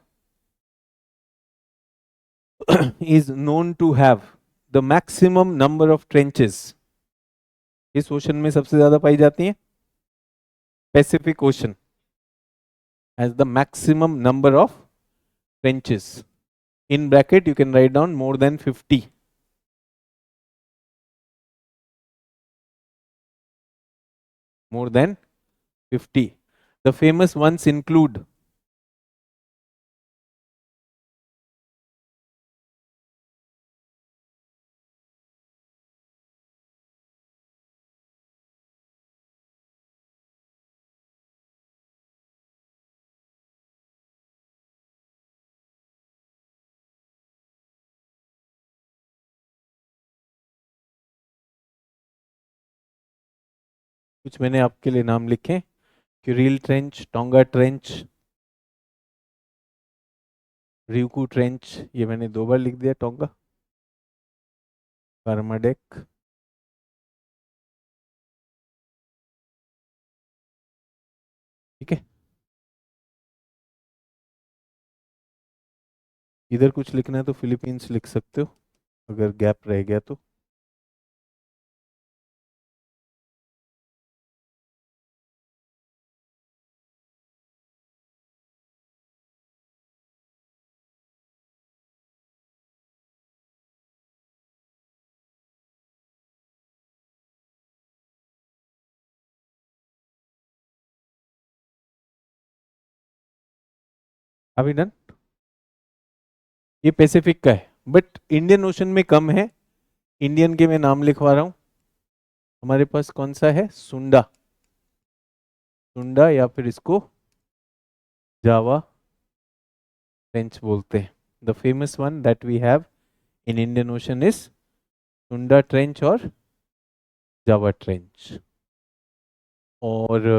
is known to have the maximum number of trenches. इस ocean में सबसे ज्यादा पाई जाती है Pacific ocean has the maximum number of trenches. In bracket you can write down more than 50. More than 50. The famous ones include कुछ मैंने आपके लिए नाम लिखे Kuril trench, Tonga trench, Ryukyu trench, ये मैंने 2 बार लिख दिया टोंगा, कर्माडेक, ठीक है। इधर कुछ लिखना है तो फिलीपींस लिख सकते हो अगर गैप रह गया तो। अभी डन। ये पैसिफिक का है बट इंडियन ओशन में कम है, इंडियन के मैं नाम लिखवा रहा हूं। हमारे पास कौन सा है, सुंडा, सुंडा या फिर इसको जावा ट्रेंच बोलते हैं। The famous one that we have in Indian ocean is Sunda trench और जावा ट्रेंच। और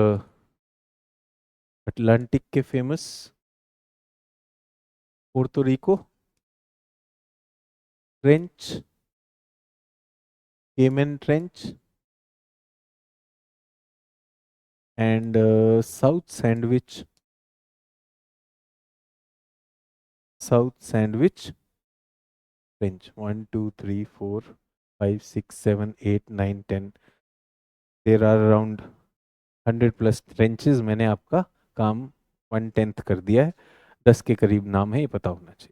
अटलांटिक के famous Puerto Rico trench, Cayman trench and South Sandwich Trench. 1 2 3 4 5 6 7 8 9 10, there are around 100 plus trenches। मैंने आपका काम 1/10 कर दिया है, 10 के करीब नाम है, ये पता होना चाहिए।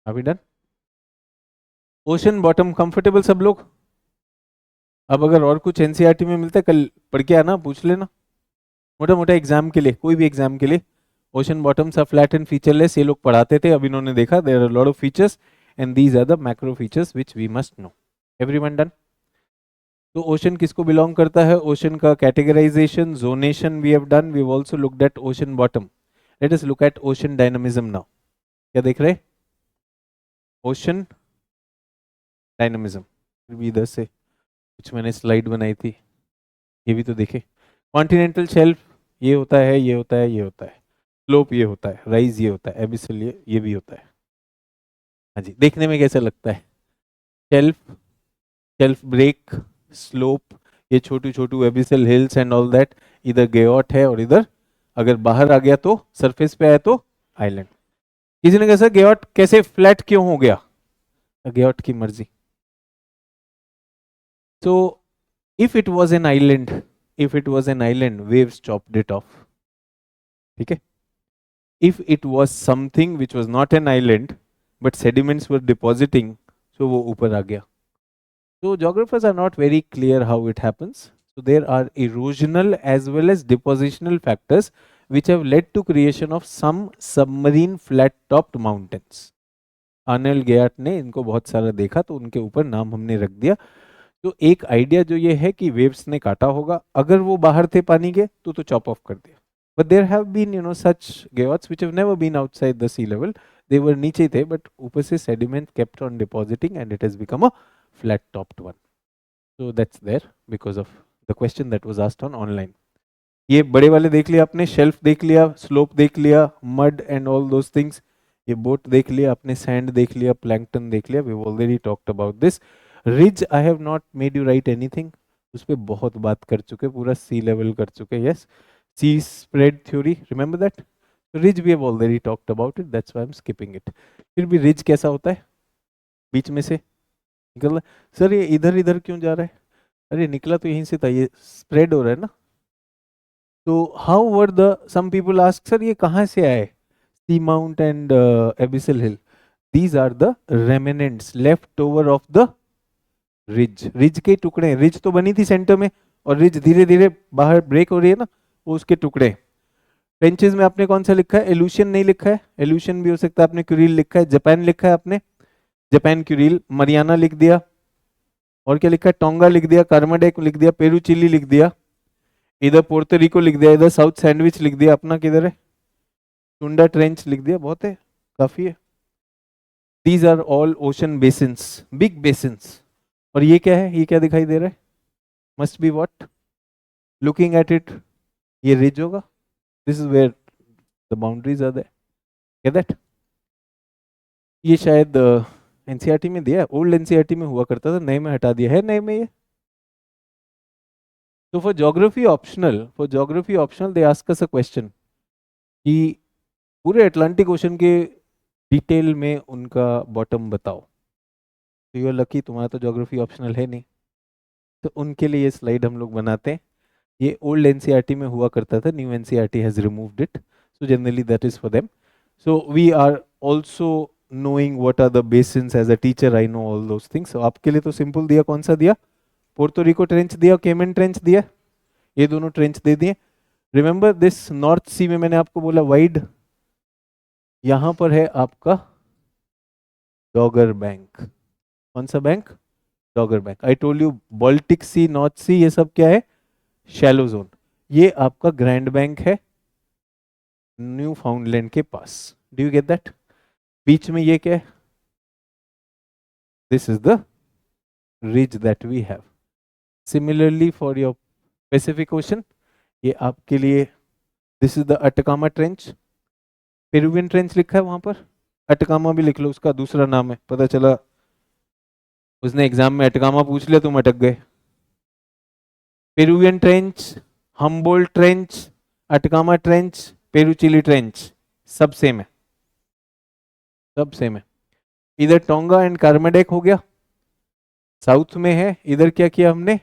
अभी डन। ओशन बॉटम कंफर्टेबल सब लोग। अब अगर और कुछ एनसीईआरटी में मिलता है कल पढ़ के आना, पूछ लेना, मोटा मोटा एग्जाम के लिए, कोई भी एग्जाम के लिए। Ocean bottoms are flat and featureless, ये लोग पढ़ाते थे, अब इन्होंने देखा there are lot of features and these are the macro features which we must know. Everyone done. तो ओशन किसको बिलोंग करता है, ओशन का categorization, zonation we have done, we have also looked at ocean bottom. Let us look at ocean dynamism now. क्या देख रहे हैं, ocean dynamism. फिर भी इधर से कुछ मैंने स्लाइड बनाई थी, ये भी तो देखे। कॉन्टिनेंटल शेल्फ ये होता है, ये होता है, ये होता है, स्लोप ये होता है, राइज ये होता है, एबिसल ये भी होता है। हाँ जी, देखने में कैसा लगता है, शेल्फ, शेल्फ ब्रेक, स्लोप, ये छोटू छोटू abyssal hills and all that. इधर गेओट है और इधर अगर बाहर आ गया तो सरफेस पे आया तो आइलैंड। किसी ने कहा सर गेओट कैसे फ्लैट क्यों हो गया, गेओट की मर्जी। So if it was an island, waves chopped it off, ठीक है। If it was something which was not an island but sediments were depositing, so वो ऊपर आ गया। So geographers are not very clear how it happens. So there are erosional as well as depositional factors which have led to creation of some submarine flat topped mountains. अर्नेल गेयार्ट ने इनको बहुत सारा देखा तो उनके ऊपर नाम हमने रख दिया। तो एक आइडिया जो ये है कि वेव्स ने काटा होगा, अगर वो बाहर थे पानी के तो चॉप ऑफ कर दिया। But there have been such guyots which have never been outside the sea level, they were नीचे थे बट ऊपर से sediment kept on depositing and it has become a flat topped one. So that's there because of the question that was asked on online. ये बड़े वाले देख लिया आपने, शेल्फ देख लिया, स्लोप देख लिया, mud and all those things, ये बोट देख लिया आपने, सैंड देख लिया, प्लैंकटन देख लिया, we have already talked about this. Ridge I have not made you write anything, उस पर बहुत बात कर चुके, पूरा सी लेवल कर चुके. Yes, sea spread theory, remember that. Ridge we have already talked about it, that's why I am skipping it. फिर भी रिज कैसा होता है, बीच में से निकल रहा है. सर ये इधर इधर क्यों जा रहा है, अरे निकला तो यहीं से था, ये स्प्रेड हो रहा है ना. तो how were the, some people ask sir ये कहाँ से आए, sea mount and abyssal hill. These are the remnants left over of the ridge. Ridge के टुकड़े, रिज तो बनी थी सेंटर में और रिज धीरे धीरे बाहर ब्रेक हो रही है ना, वो उसके टुकड़े. ट्रेंचेस में आपने कौन सा लिखा है, एल्यूशन नहीं लिखा है, एल्यूशन भी हो सकता है, आपने क्यूरिल लिखा है, जापान लिखा है आपने, जापान क्यूरिल, मरियाना लिख दिया, और क्या लिखा है, टोंगा लिख दिया, कार्माडेक लिख दिया, पेरू चिली लिख दिया, इधर पोर्टोरिको लिख दिया, इधर साउथ सैंडविच लिख दिया, अपना किधर है, टुंडा ट्रेंच लिख दिया, बहुत है, काफी है. These are all ocean basins, big basins. और ये क्या है, ये क्या दिखाई दे रहा है, must be what, looking at it, ये रिज होगा. This is where the boundaries are there, get that. ये शायद एनसीईआरटी में दिया है, ओल्ड एनसीईआरटी में हुआ करता था, नए में हटा दिया है, नए में ये. तो for geography optional they ask us a question कि पूरे अटलांटिक ओशन के डिटेल में उनका बॉटम बताओ. तो यू आर लकी, तुम्हारा तो ज्योग्राफी ऑप्शनल है नहीं, तो उनके लिए ये स्लाइड हम लोग बनाते हैं. ये ओल्ड एनसीईआरटी में हुआ करता था, new NCERT has removed it, so generally that is for them. So we are also knowing what are the basins. as a teacher I know all those things. so आपके लिए तो simple दिया, कौन सा दिया, पोर्टोरिको ट्रेंच दिया, केमन trench दिया, ये दोनों ट्रेंच दे दिए. रिमेंबर दिस नॉर्थ सी में मैंने आपको बोला वाइड, यहां पर है आपका डॉगर बैंक. कौन सा bank, Dogger Bank. I told you Baltic Sea, North Sea, ये सब क्या है, शैलो जोन. ये आपका ग्रैंड बैंक है न्यू फाउंडलैंड के पास. Do you get that. बीच में ये क्या है, this is the ridge that we have. Similarly for your Pacific Ocean, ये आपके लिए this is the Atacama trench, Peruvian trench लिखा है वहां पर, अटकामा भी लिख लो, उसका दूसरा नाम है, पता चला उसने एग्जाम में अटकामा पूछ लिया तुम अटक गए. Peruvian trench, Humboldt trench, Atacama trench, Peru Chile trench, सब सेम है, सब सेम है. इधर टोंगा एंड कार्मेडेक हो गया, साउथ में है. इधर क्या किया हमने,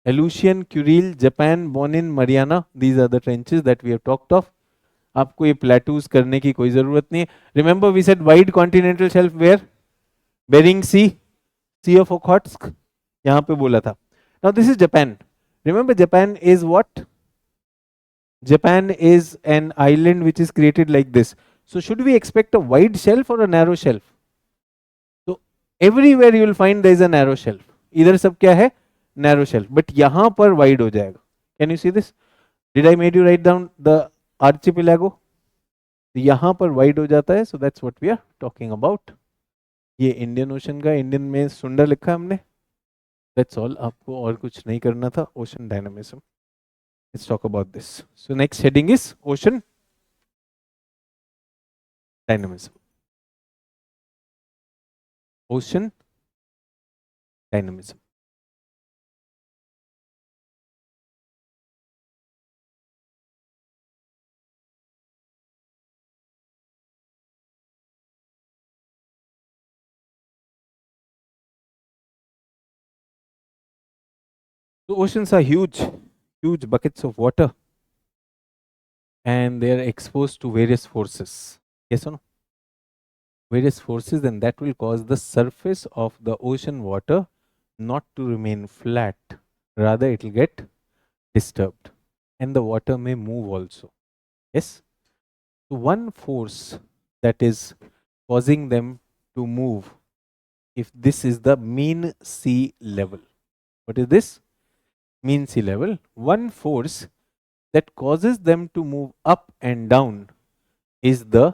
Aleutian, Kuril, Japan, Bonin, Mariana, these are the trenches that we have talked of. आपको ये प्लेटूज करने की कोई जरूरत नहीं है. Remember we said wide continental shelf where, Bering Sea, sea of Okhotsk, यहां पे बोला था. Now this is Japan. Remember Japan is what, Japan is an island which is created like this. So should we expect a wide shelf or a narrow shelf? So everywhere you will find there is a narrow shelf. इधर सब क्या है, narrow shelf, but यहाँ पर wide हो जाएगा. Can you see this? Did I made you write down the archipelago? यहाँ पर wide हो जाता है, so that's what we are talking about. ये इंडियन ओशन का, इंडियन में सुंदर लिखा है हमने. That's all. आपको और कुछ नहीं करना था. Ocean dynamism. Let's talk about this. So next heading is ocean dynamism. Ocean dynamism. So oceans are huge, huge buckets of water, and they are exposed to various forces. Yes or no? Various forces, and that will cause the surface of the ocean water not to remain flat. Rather, it will get disturbed, and the water may move also. Yes? So one force that is causing them to move, if this is the mean sea level. What is this? Mean sea level. One force that causes them to move up and down is the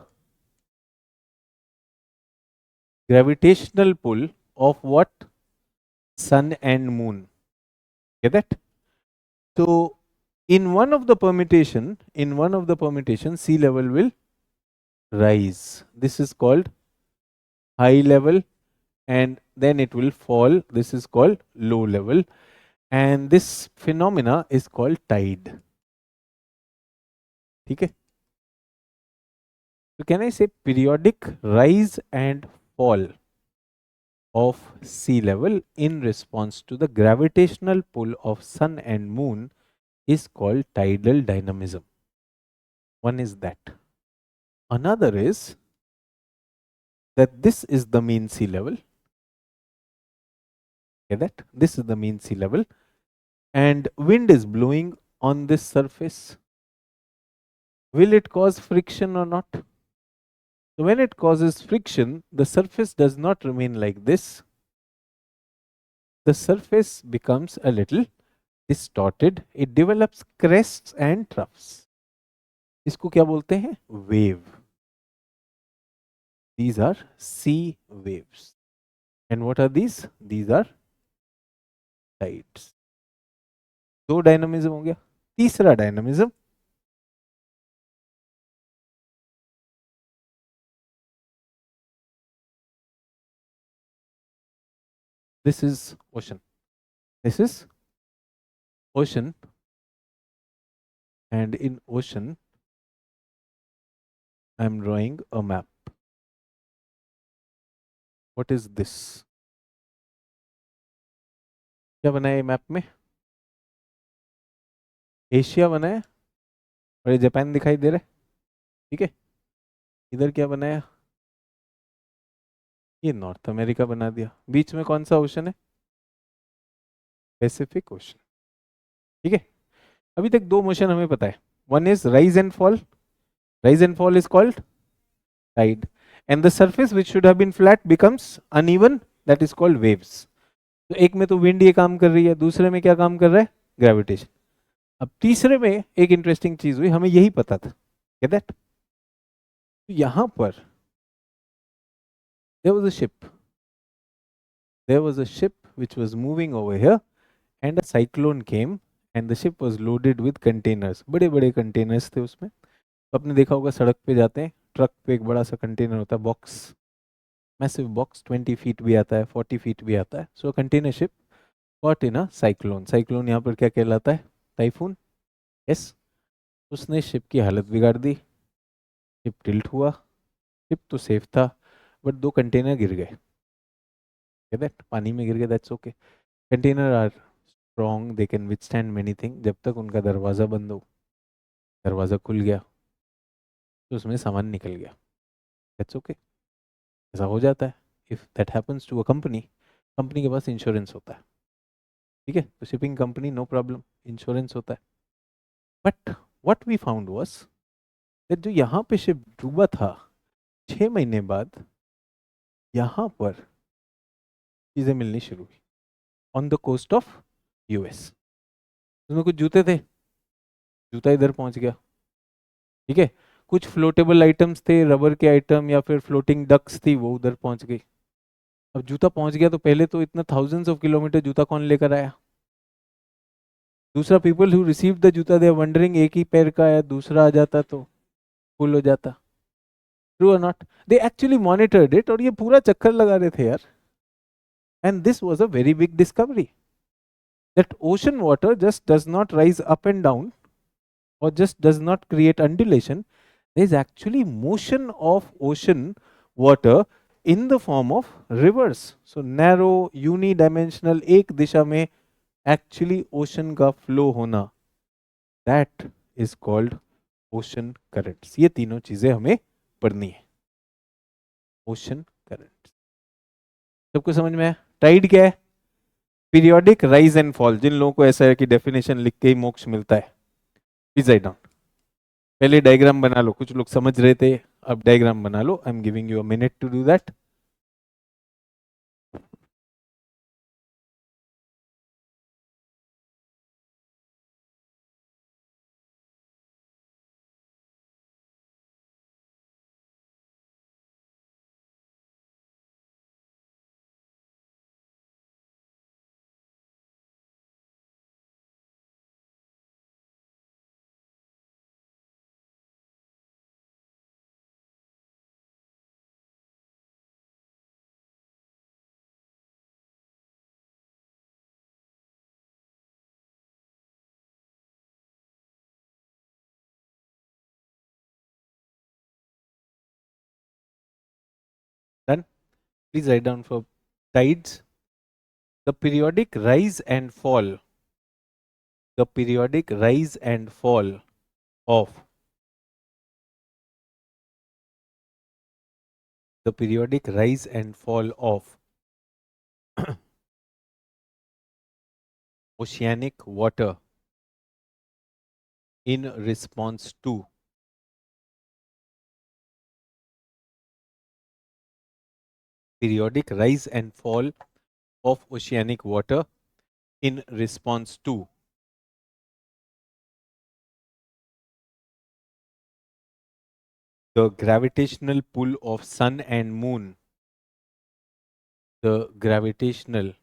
gravitational pull of what? sun and moon. Get that? So in one of the permutation, sea level will rise. This is called high level, and then it will fall. This is called low level, and this phenomena is called tide. ठीक है? So can I say periodic rise and fall of sea level in response to the gravitational pull of sun and moon is called tidal dynamism. One is that. Another is that this is the mean sea level. Okay, that this is the mean sea level, and wind is blowing on this surface. Will it cause friction or not? So when it causes friction, the surface does not remain like this. The surface becomes a little distorted. It develops crests and troughs. इसको क्या बोलते हैं? Wave. These are sea waves. And what are these? These are tides. दो dynamism हो गया. तीसरा dynamism, this is ocean. This is ocean, and in ocean I am drawing a map. What is this? क्या बना है map में? Asia बना है और ये जापान दिखाई दे रहा है. ठीक है, इधर क्या बनाया? ये नॉर्थ अमेरिका बना दिया. बीच में कौन सा ओशन है? Pacific ocean. ठीक है, अभी तक दो मोशन हमें पता है. One is rise and fall. Rise and fall is called tide, and the surface which should have been flat becomes uneven, that is called waves. तो एक में तो विंड ये काम कर रही है, दूसरे में क्या काम कर रहा है? ग्रेविटेशन. अब तीसरे में एक इंटरेस्टिंग चीज हुई, हमें यही पता था. Get that? तो यहां पर there was a ship. There was a ship which was moving over here, and a cyclone came, and the ship was loaded with containers. बड़े बड़े कंटेनर्स थे उसमें. तो आपने देखा होगा सड़क पे जाते हैं, ट्रक पे एक बड़ा सा कंटेनर होता है, बॉक्स, मैसिव बॉक्स, 20 फीट भी आता है, 40 फीट भी आता है. So container ship caught in a cyclone. Cyclone यहाँ पर क्या कहलाता है? टाइफून. यस. उसने शिप की हालत बिगाड़ दी. शिप टिल्ट हुआ. शिप तो सेफ था, बट दो कंटेनर गिर गए. दैट पानी में गिर गए, that's okay. Container are strong, they can withstand many thing. जब तक उनका दरवाज़ा बंद हो. दरवाज़ा खुल गया तो उसमें सामान निकल गया. That's okay. ऐसा हो जाता है. If that happens to a company, company के पास इंश्योरेंस होता है. ठीक है, तो shipping company no problem, insurance होता है. But what we found was that जो यहाँ पे शिप डूबा था, 6 महीने बाद यहाँ पर चीज़ें मिलनी शुरू हुई on the coast of US. उसमें कुछ जूते थे, जूता इधर पहुंच गया. ठीक है, कुछ फ्लोटेबल आइटम्स थे, रबर के आइटम या फिर फ्लोटिंग डक्स थी, वो उधर पहुंच गई. अब जूता पहुंच गया तो पहले तो इतना थाउजेंड्स ऑफ किलोमीटर जूता कौन लेकर आया? दूसरा, पीपल हु रिसीव द जूता दे आर वंडरिंग, एक ही पैर का है, दूसरा आ जाता तो फुल हो जाता. ट्रू और not? They actually monitored it, और ये पूरा चक्कर लगा रहे थे यार. And this was a very big discovery, that ocean water just does not rise up and down or just does not create undulation. There is actually motion of ocean water in the form of rivers. So narrow unidimensional, एक दिशा में actually ocean का flow होना, that is called ocean currents. ये तीनों चीजें हमें पढ़नी है. ocean currents सबको समझ में आया? टाइड क्या है? Periodic rise and fall. जिन लोगों को ऐसा है कि डेफिनेशन लिख के ही मोक्ष मिलता है, प्लीज राइट डाउन. पहले डायग्राम बना लो. कुछ लोग समझ रहे थे, अब डायग्राम बना लो. I am giving you a minute to do that. Please write down for tides. The periodic rise and fall. The periodic rise and fall of the periodic rise and fall of oceanic water in response to periodic rise and fall of oceanic water in response to the gravitational pull of sun and moon. The gravitational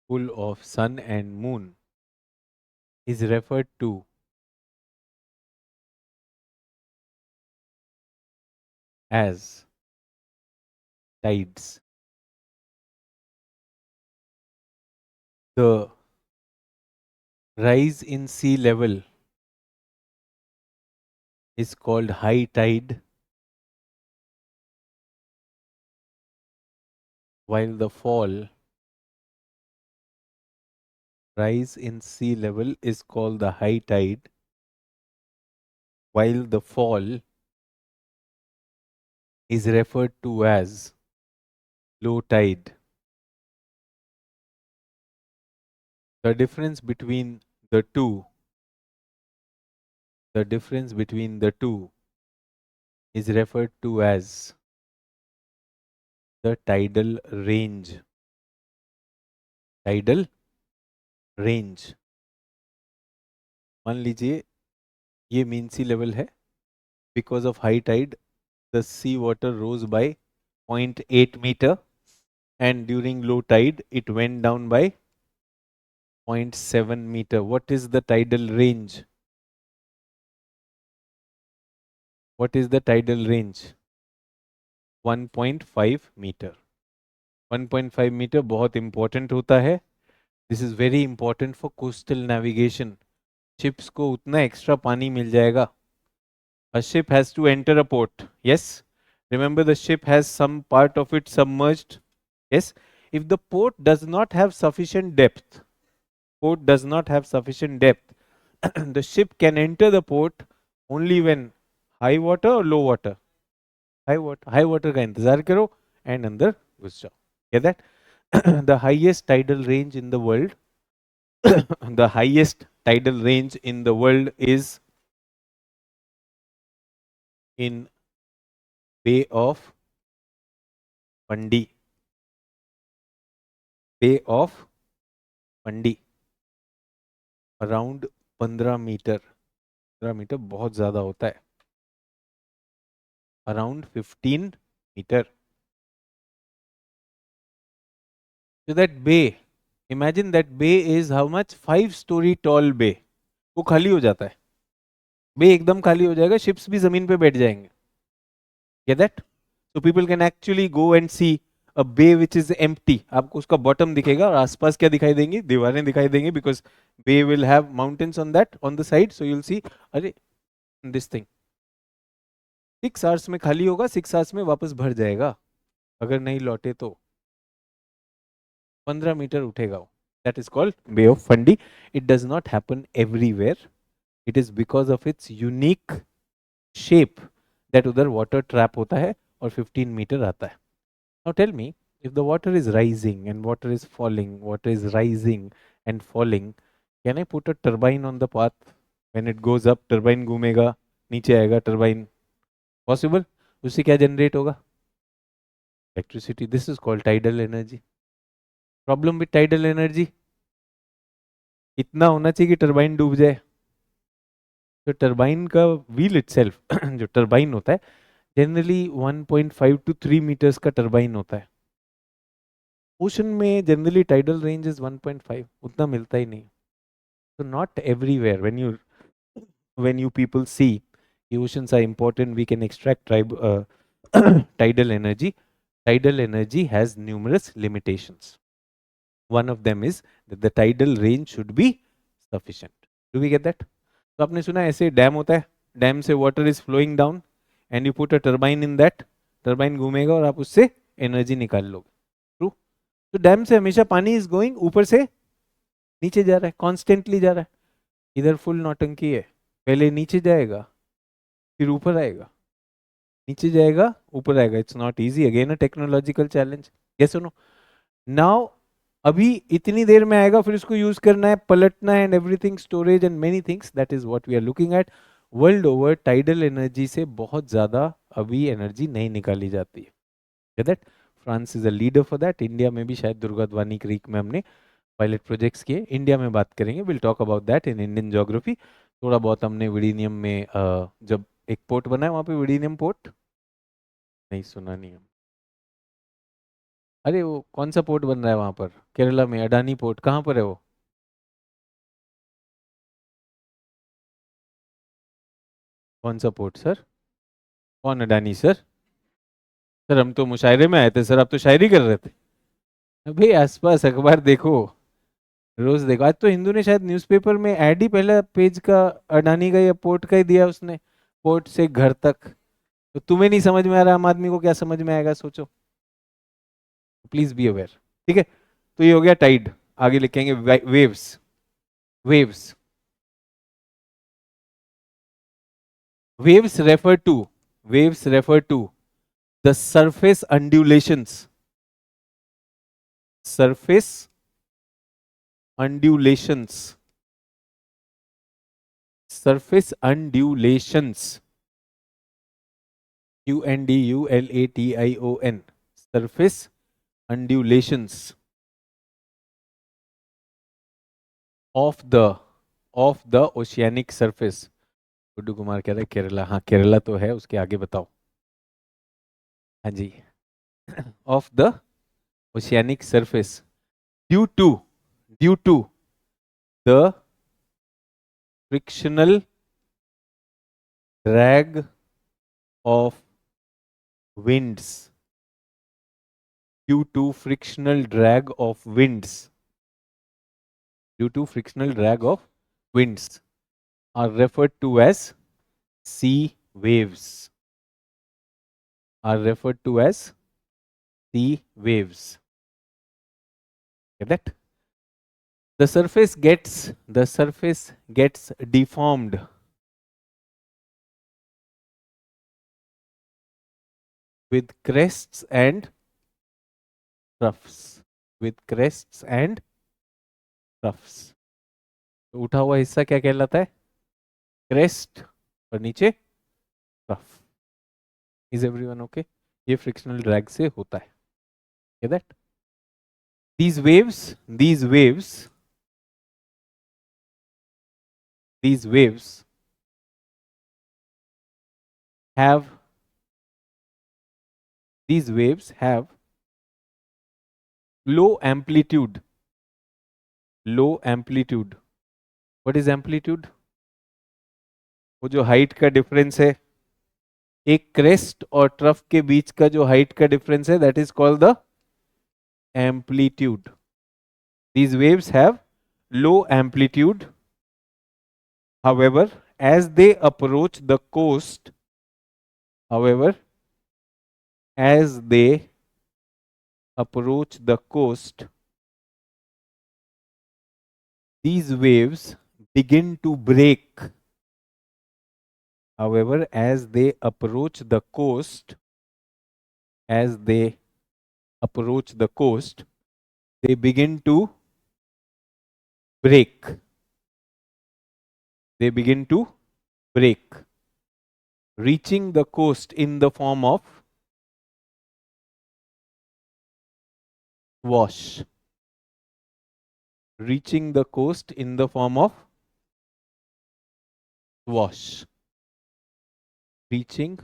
pull of sun and moon is referred to as tides. The rise in sea level is called high tide, while the fall rise in sea level is called the high tide, while the fall is referred to as low tide. The difference between the two, the difference between the two is referred to as the tidal range. Tidal range. मान लीजिए ये mean sea level है. Because of high tide, the sea water rose by 0.8 meter, and during low tide, it went down by 0.7 meter. What is the tidal range? What is the tidal range? 1.5 meter. 1.5 meter बहुत important होता है. This is very important for coastal navigation. Ships को उतना extra पानी मिल जाएगा. A ship has to enter a port. Yes. Remember, the ship has some part of it submerged. Yes. If the port does not have sufficient depth, the ship can enter the port only when high water or low water. High water का इंतजार करो and अंदर घुस जाओ. Get that? The highest tidal range in the world, the highest tidal range in the world is in Bay of Fundy. Bay of Fundy. Around 15 metre. 15 metre बहुत ज्यादा होता है. Around 15 meter. So that bay, imagine that bay is how much? 5-story tall bay. वो खाली हो जाता है. बे एकदम खाली हो जाएगा, शिप्स भी जमीन पे बैठ जाएंगे. Get that? So people can actually go and see a bay which is empty. आपको उसका बॉटम दिखेगा और आसपास क्या दिखाई देंगी? दीवारें दिखाई देंगी, because bay will have mountains on that, on the side. So you'll see, अरे this thing 6 hours में खाली होगा, 6 hours में वापस भर जाएगा. अगर नहीं लौटे तो 15 मीटर उठेगा वो. That is called Bay of Fundy. It does not happen everywhere. It is because of its unique shape that उधर water trap होता है और 15 मीटर आता है. Now tell me, if the water is rising and water is falling, water is rising and falling, can I put a turbine on the path? When it goes up, turbine घूमेगा, नीचे आएगा turbine. Possible? उससे क्या generate होगा? Electricity. This is called tidal energy. Problem with tidal energy? इतना होना चाहिए कि टरबाइन डूब जाए. तो टरबाइन का व्हील इटसेल्फ जो टरबाइन होता है, जनरली 1.5 to 3 मीटर्स का टरबाइन होता है. ओशन में जनरली टाइडल रेंज इज 1.5, उतना मिलता ही नहीं. तो not everywhere when you people see the oceans are important, we can extract tidal energy. Tidal energy has numerous limitations. One of them is that the tidal range should be sufficient. Do we get that? तो आपने सुना है ऐसे dam होता है, dam से water is flowing down and you put a turbine in that, turbine घूमेगा और आप उससे एनर्जी निकाल लोगे। ट्रू। तो डैम से हमेशा पानी इज गोइंग ऊपर से नीचे जा रहा है, कॉन्स्टेंटली जा रहा है। इधर फुल नौटंकी है, पहले नीचे जाएगा फिर ऊपर आएगा, नीचे जाएगा ऊपर आएगा। It's not easy, again a technological challenge. Yes सुनो, नाउ अभी इतनी देर में आएगा, फिर इसको यूज करना है, पलटना है, and everything, storage and many things, that is what we are looking at. World over tidal energy से बहुत ज्यादा अभी एनर्जी नहीं निकाली जाती है, that France is a leader for that. India में भी शायद दुर्गाद्वानी क्रीक में हमने पायलट प्रोजेक्ट्स किए। इंडिया में बात करेंगे, will talk about that in Indian geography. थोड़ा बहुत हमने विडीनियम में जब एक पोर्ट बना है वहाँ पे, विडीनियम पोर्ट नहीं सुना नहीं हम। अरे वो कौन सा पोर्ट बन रहा है वहाँ पर, केरला में अडानी पोर्ट, कहाँ पर है वो? कौन सा पोर्ट सर? कौन अडानी सर? सर हम तो मुशायरे में आए थे सर, आप तो शायरी कर रहे थे। अभी आसपास अखबार देखो, रोज देखो। आज तो हिंदू ने शायद न्यूज़पेपर में ऐड ही पहला पेज का अडानी का या पोर्ट का ही दिया उसने, पोर्ट से घर तक। तो तुम्हें नहीं समझ में आ रहा, आम आदमी को क्या समझ में आएगा सोचो। Please be aware. ठीक है, तो ये हो गया टाइड। आगे लिखेंगे waves. Waves, waves refer to waves refer to the surface undulations, surface undulations, surface undulations, undulation, surface undulations of the oceanic surface। Guddu Kumar कह रहे हैं केरला, हाँ केरला तो है, उसके आगे बताओ। हाँ जी, of the oceanic surface, due to the frictional drag of winds, due to frictional drag of winds, due to frictional drag of winds, are referred to as sea waves, are referred to as sea waves. Get that? The surface gets deformed with crests and troughs, with crests and troughs। तो उठा हुआ हिस्सा क्या कहलाता है? Crest, और नीचे trough. Is everyone okay? ये फ्रिक्शनल ड्रैग से होता है। Get that? These waves have these waves have low amplitude, low amplitude। What is amplitude? वो जो हाइट का डिफरेंस है, एक क्रेस्ट और ट्रफ के बीच का जो हाइट का डिफरेंस है, that is called the amplitude। These waves have low amplitude, however as they approach the coast, however as they approach the coast, these waves begin to break। However, as they approach the coast, as they approach the coast, they begin to break. They begin to break, reaching the coast in the form of wash. Reaching the coast in the form of wash. Reaching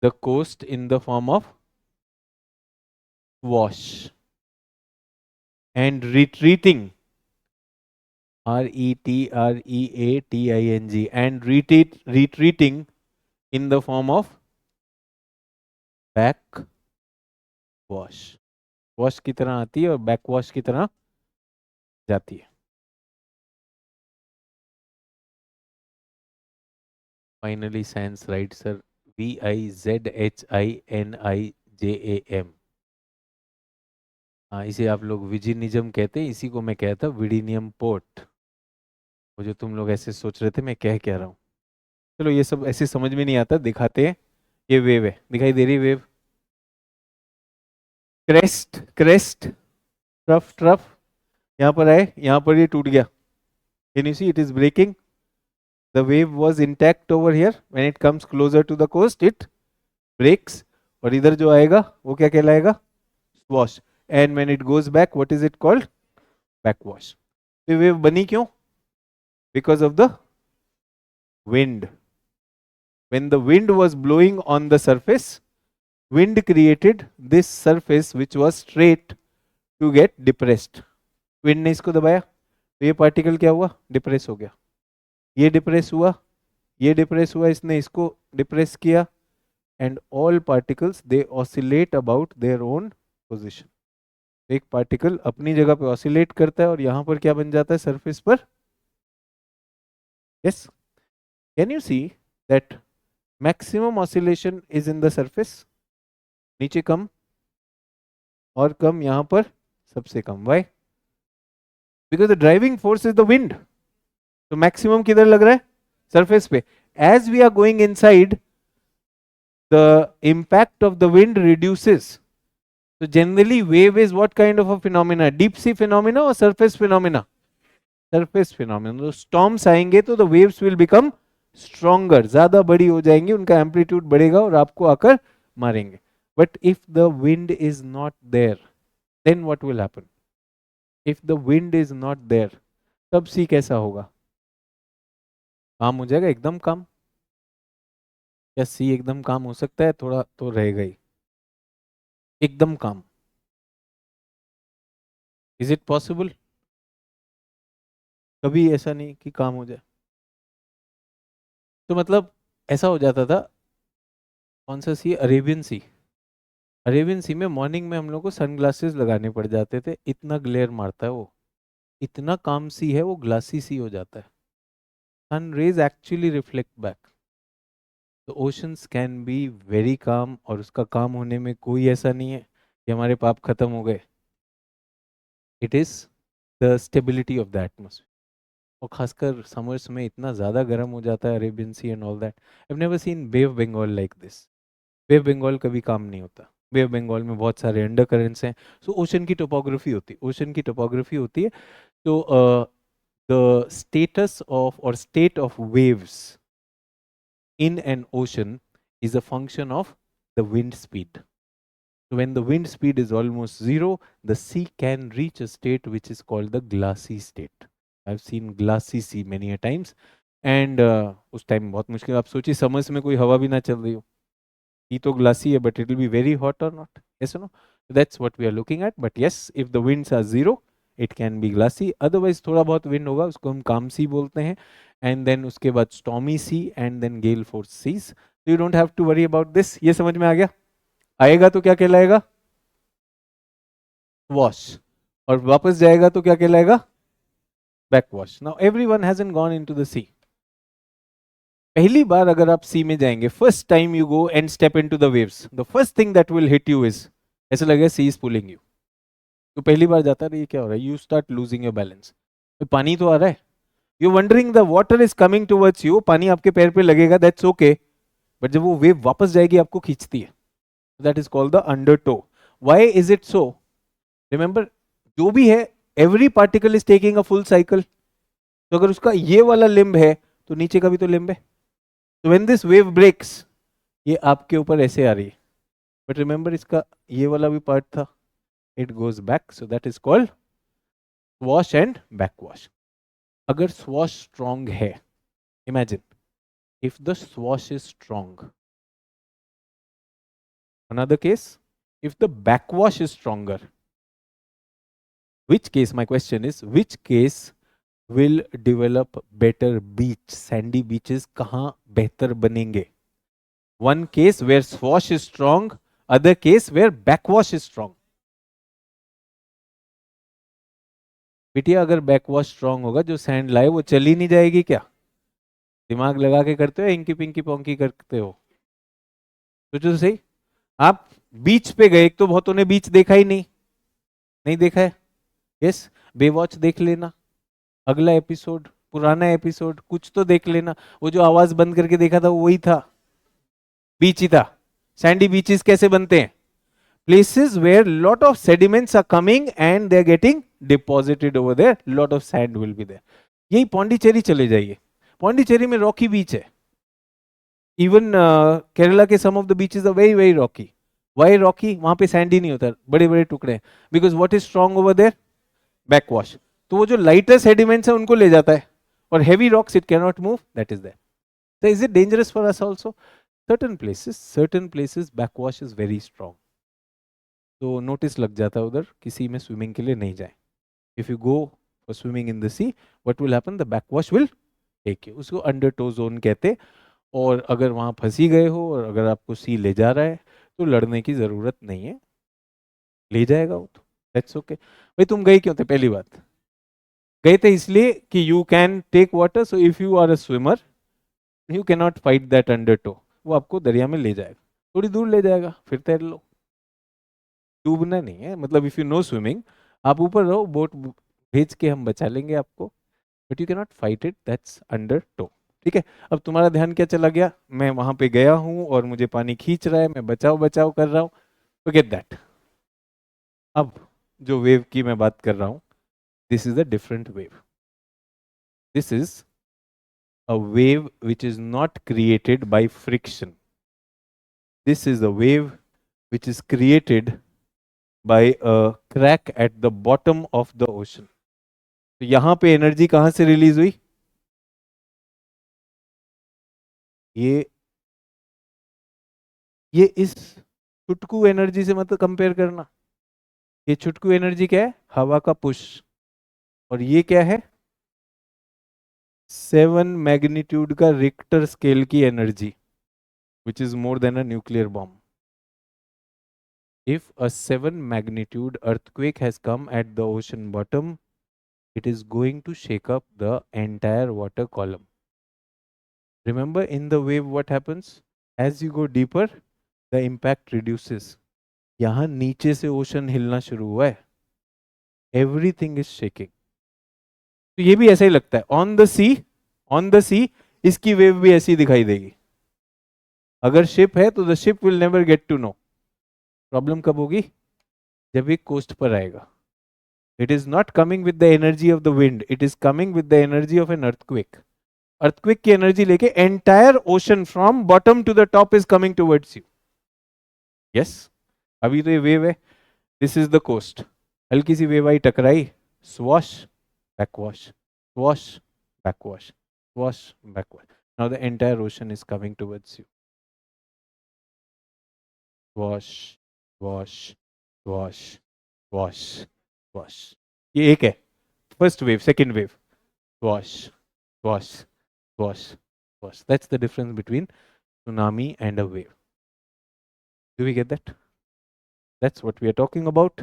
the coast in the form of wash. And retreating, retreating, and retreating in the form of back wash। Wash की तरह आती है और back wash की तरह जाती है। Finally science right sir, VIZHINIJAM। हाँ, इसे आप लोग विजिनिज्म कहते हैं, इसी को मैं कहता विडिनियम पोर्ट। वो जो तुम लोग ऐसे सोच रहे थे मैं कह रहा हूँ। चलो ये सब ऐसे समझ में नहीं आता, दिखाते हैं। ये वेव है, दिखाई दे रही wave, crest crest, trough trough, यहाँ पर आए, यहाँ पर ये टूट गया। Can you see it is breaking? The wave was intact over here, when it comes closer to the coast it breaks, और इधर जो आएगा वो क्या कहलाएगा? Swash. And when it goes back, what is it called? Backwash. तो wave बनी क्यों? Because of the wind. When the wind was blowing on the surface, wind created this surface which was straight to get depressed. Wind ने इसको दबाया तो ये particle क्या हुआ? डिप्रेस हो गया। ये डिप्रेस हुआ, ये डिप्रेस हुआ, इसने इसको डिप्रेस किया, and all particles they oscillate about their own position. एक पार्टिकल अपनी जगह पे ऑसिलेट करता है और यहां पर क्या बन जाता है सरफेस पर? Yes, can you see that maximum oscillation is in the surface? नीचे कम और कम, यहां पर सबसे कम। Why? Because the driving force is the wind. तो मैक्सिमम किधर लग रहा है? सरफेस पे। As we are going inside, the impact of the wind reduces. तो generally wave is what kind of a phenomena? Deep sea phenomena और surface phenomena? Surface phenomena. तो storms आएंगे तो the waves will become stronger, ज्यादा बड़ी हो जाएंगी, उनका एम्पलीट्यूड बढ़ेगा और आपको आकर मारेंगे। But if the wind is not there, then what will happen? If the wind is not there, तब सी कैसा होगा? काम हो जाएगा एकदम काम? क्या सी एकदम काम हो सकता है? थोड़ा तो रहेगा ही। एकदम काम, इज इट पॉसिबल? कभी ऐसा नहीं कि काम हो जाए। तो मतलब ऐसा हो जाता था, कौन सा सी? अरेबियन सी। अरेबियन सी में मॉर्निंग में हम लोग को सनग्लासेस लगाने पड़ जाते थे, इतना ग्लेयर मारता है वो, इतना काम सी है वो, ग्लासी सी हो जाता है। Sun rays actually reflect back. तो oceans can be very calm, और उसका काम होने में कोई ऐसा नहीं है कि हमारे पाप खत्म हो गए। It is the stability of the atmosphere. और खासकर समर्स में इतना ज़्यादा गर्म हो जाता है Arabian sea and all that. I have never seen bay of Bengal like this. Bay of Bengal कभी काम नहीं होता। बे ऑफ बंगाल में बहुत सारे अंडर करेंट्स हैं। सो ओशन की टोपोग्राफी होती है, ओशन की टोपोग्राफी होती है। तो द स्टेटस ऑफ और state of waves in an ocean is a function of the wind speed. So when the wind speed is almost zero, the sea can reach a state which is called the glassy state. I've seen glassy sea many a times. And उस time बहुत मुश्किल, आप सोचिए summers में कोई हवा भी ना चल रही हो, ये तो ग्लासी है, but it will be very hot और नॉट? यस और no? That's what we are looking at. But yes, if the winds are zero, it can be glassy. Otherwise थोड़ा बहुत विंड होगा, उसको हम काम सी बोलते हैं। एंड देन उसके बाद stormy sea, and then gale force seas. You don't have to worry about this. ये समझ में आ गया? आएगा तो क्या कहलाएगा? वॉश। और वापस जाएगा तो क्या कहलाएगा? Backwash. Now everyone hasn't gone into the sea. पहली बार अगर आप सी में जाएंगे, first time you go and step into the waves, the first thing that will hit you is, ऐसा लगेगा सी इज पुलिंग यू। तो पहली बार जाता है, ये क्या हो रहा है? You start losing your balance. पानी तो आ रहा है, you wondering the water is coming towards you, पानी आपके पैर पे लगेगा, दैट्स ओके। बट जब वो वेव वापस जाएगी आपको खींचती है, that is called the undertow. Why is it so? Remember, जो भी है, every particle is taking a full cycle. तो अगर उसका ये वाला लिम्ब है तो नीचे का भी तो लिम्ब है। तो व्हेन दिस वेव ब्रेक्स, ये आपके ऊपर ऐसे आ रही है, बट रिमेंबर इसका ये वाला भी पार्ट था, it goes back, so that is called swash and backwash. अगर स्वॉश स्ट्रॉन्ग है, imagine if the swash is strong, another case, if the backwash is stronger, which case, my question is, which case will develop better beach? Sandy beaches कहाँ बेहतर बनेंगे? One case where swash is strong, other case where backwash is strong. बिटिया, अगर backwash strong होगा, जो sand लाए वो चली नहीं जाएगी क्या? दिमाग लगा के करते हो, इंकी पिंकी पोंकी करते हो? सोचो तो सही। आप बीच पे गए, एक तो बहुतों ने बीच देखा ही नहीं, नहीं देखा है। यस, बेवॉच देख लेना, अगला एपिसोड, पुराना एपिसोड कुछ तो देख लेना। वो जो आवाज बंद करके देखा था वो वही था, बीच ही था। सैंडी बीचेस कैसे बनते हैं? Places where lot of sediments are coming and they are getting deposited over there, lot of sand will be there. यही पौंडीचेरी चले जाइए, पौंडीचेरी में रॉकी बीच है। इवन केरला के some of the beaches are very very rocky. Why rocky? वहां पे sand ही नहीं होता, बड़े बड़े टुकड़े, because what is strong over there? Backwash. तो वो जो लाइटर सेडिमेंट्स है उनको ले जाता है, और heavy rocks it can not move, that is there. So is it dangerous for us also? Certain places backwash is very strong. तो नोटिस लग जाता है उधर, किसी में स्विमिंग के लिए नहीं जाए। If you go for swimming in the sea, what will happen? The backwash will take you, उसको अंडर टो जोन कहते। और अगर वहां फंसी गए हो और अगर आपको सी ले जा रहा है तो लड़ने की जरूरत नहीं है, ले जाएगा वो तो, दैट्स ओके। भाई तुम गए क्यों थे? पहली बात, गए थे इसलिए कि you can take water, so if you are a swimmer you can not fight that undertow, वो आपको दरिया में ले जाएगा, थोड़ी दूर ले जाएगा, फिर तैर लो। डूबना नहीं है, मतलब इफ यू नो स्विमिंग, आप ऊपर रहो, बोट भेज के हम बचा लेंगे आपको, but you can not fight it, that's undertow. ठीक है, अब तुम्हारा ध्यान क्या चला गया? मैं वहां पे गया हूं और मुझे पानी खींच रहा है, मैं बचाओ बचाओ कर रहा हूं, फॉरगेट दैट। अब जो वेव की मैं बात कर रहा हूं, this is a different wave. This is a wave which is not created by friction, this is a wave which is created by a crack at the bottom of the ocean. तो यहां पे energy कहां से release हुई? ये ये इस छुटकू energy से मत कंपेयर करना। ये छुटकू एनर्जी क्या है? हवा का पुश। और ये क्या है? 7 मैग्नीट्यूड का रिक्टर स्केल की energy, which is more than a nuclear bomb. If a 7 magnitude earthquake has come at the ocean bottom, it is going to shake up the entire water column. Remember in the wave what happens? As you go deeper, the impact reduces. यहाँ नीचे से ocean हिलना शुरू हुआ है, everything is shaking. तो ये भी ऐसा ही लगता है on the sea, on the sea इसकी वेव भी ऐसी दिखाई देगी। अगर शिप है तो the ship will never get to know. Problem कब होगी? जब ये कोस्ट पर आएगा। It is not coming with the energy of the wind, it is coming with the energy of an earthquake. Earthquake की एनर्जी लेके entire ocean from bottom to the top is coming towards you. Yes, अभी तो ये wave है, this is the coast, हल्की सी wave आई टकराई, swash backwash, swash backwash, swash backwash, now the entire ocean is coming towards you. Wash wash wash wash wash, ये एक है first wave. Second wave wash wash wash wash, that's the difference between tsunami and a wave. Do we get that? That's what we are talking about.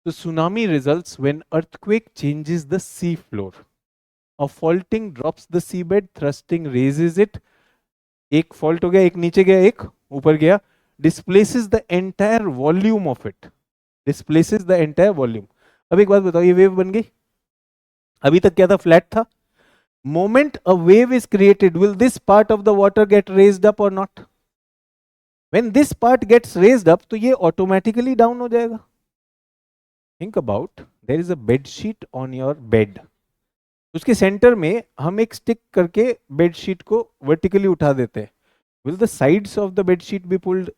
The tsunami results when earthquake changes the sea floor. A faulting drops the seabed, thrusting raises it. एक fault हो गया, एक नीचे गया, एक ऊपर गया, displaces the entire volume of it. Displaces the entire volume. अब एक बात बताओ, ये वेव बन गई, अभी तक क्या था? फ्लैट था। Moment a wave is created, will this part of the water get raised up or not? When this part gets raised up, तो ये automatically down हो जाएगा। Think about, there is a bed sheet on your bed. उसके centre में हम एक stick करके bed sheet को वर्टिकली उठा देते हैं। Will the sides of the bed sheet be pulled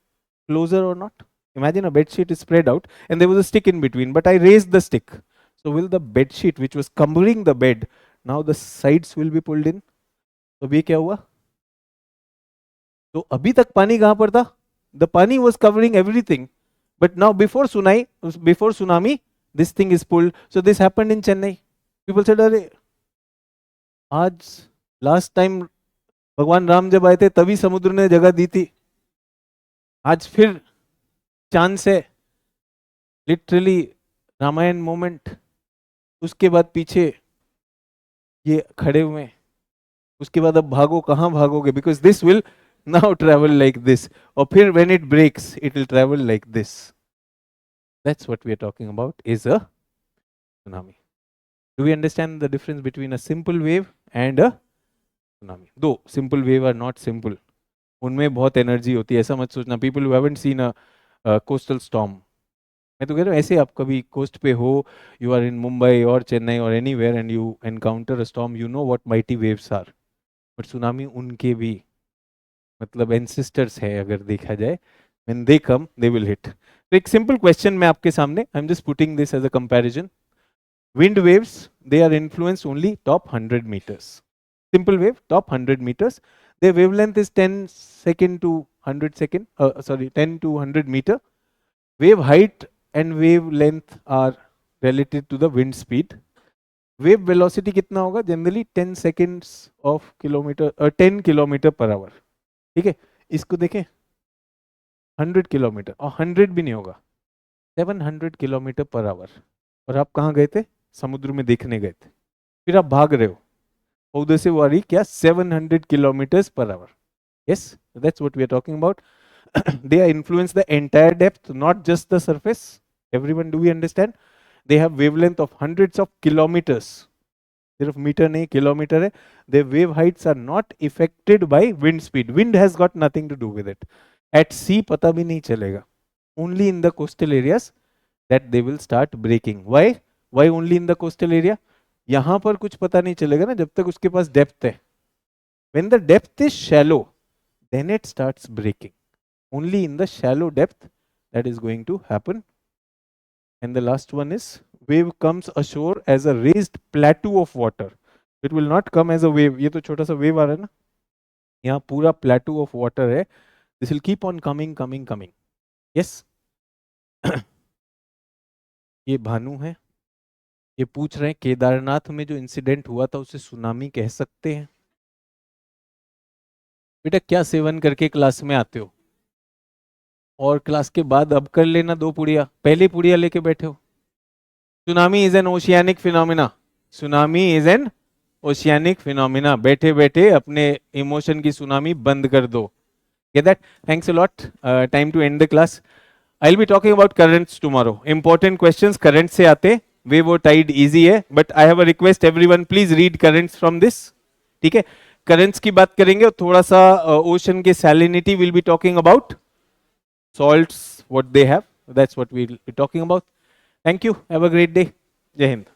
closer or not? Imagine a bed sheet is spread out and there was a stick in between, but I raised the stick. So will the bed sheet which was covering the bed, now the sides will be pulled in? तो ये क्या हुआ? तो अभी तक पानी कहां पर था? The pani was covering everything, but now before tsunami, this thing is pulled. So this happened in Chennai. People said, अरे आज लास्ट टाइम भगवान राम जब आए थे तभी समुद्र ने जगह दी थी, आज फिर चांद से, लिटरली रामायण मोमेंट। उसके बाद पीछे ये खड़े हुए, उसके बाद अब भागो, कहाँ भागोगे, because this will now travel like this, और फिर when it breaks it will travel like this. That's what we are talking about is a tsunami. Do we understand the difference between a simple wave and a tsunami? दो simple wave are not simple, उनमें बहुत energy होती है. ऐसा मत सोचना people who haven't seen a coastal storm. मैं तो कह रहा हूँ ऐसे आप कभी कोस्ट पे हो, यू आर इन मुंबई और चेन्नई और anywhere and you encounter a storm, you know what mighty waves are. But tsunami उनके भी मतलब एंसिस्टर्स है अगर देखा जाए. When they come they will hit. तो एक सिंपल क्वेश्चन मैं आपके सामने, I am just putting this as a comparison. Wind waves, they are influenced only top 100 meters. Simple wave, top 100 meters. Their wavelength is 10 second to 100 second, sorry, 10 to 100 meter. Wave height and wavelength are relative to the wind speed. Wave velocity कितना होगा? Generally 10 seconds of kilometer, 10 kilometer per hour. ठीक है, इसको देखें 100 kilometre, और 100 भी नहीं होगा, 700 किलोमीटर पर आवर. और आप कहाँ गए थे? समुद्र में देखने गए थे, फिर आप भाग रहे हो, और उधर से वो आ रही क्या? 700 kilometres per hour. Yes, that's what we are talking about. They are influence the entire depth, not just the surface. Everyone, do we understand? They have wavelength of hundreds of kilometres, सिर्फ metre नहीं kilometre है. The wave heights are not affected by wind speed. Wind has got nothing to do with it. At sea पता भी नहीं चलेगा. Only in the coastal areas that they will start breaking. Why only in the coastal area? यहाँ पर कुछ पता नहीं चलेगा ना जब तक उसके पास डेप्थ है. When the depth is shallow, then it starts breaking. Only in the shallow depth that is going to happen. And the last one is wave comes ashore as a raised plateau of water. It will not come as a wave. ये तो छोटा सा wave आ रहा है ना, यहाँ पूरा plateau of water है. This will keep on coming. Yes. ये भानु है, ये पूछ रहे हैं केदारनाथ में जो इंसिडेंट हुआ था उसे सुनामी कह सकते हैं? बेटा क्या सेवन करके क्लास में आते हो, और क्लास के बाद अब कर लेना 2 पुड़िया, पहले पुड़िया लेके बैठे हो. Tsunami is an oceanic phenomena. Tsunami is an oceanic phenomena. बैठे बैठे अपने इमोशन की सुनामी बंद कर दो. Get that? Thanks a lot. Time to end the class. I'll be talking about currents tomorrow. Important questions current से आते. Wave और tide easy है, but I have a request everyone, please read currents from this. ठीक है, currents की बात करेंगे और थोड़ा सा ocean के salinity will be talking about. Salts, what they have. That's what we'll be talking about. Thank you. Have a great day. Jai Hind.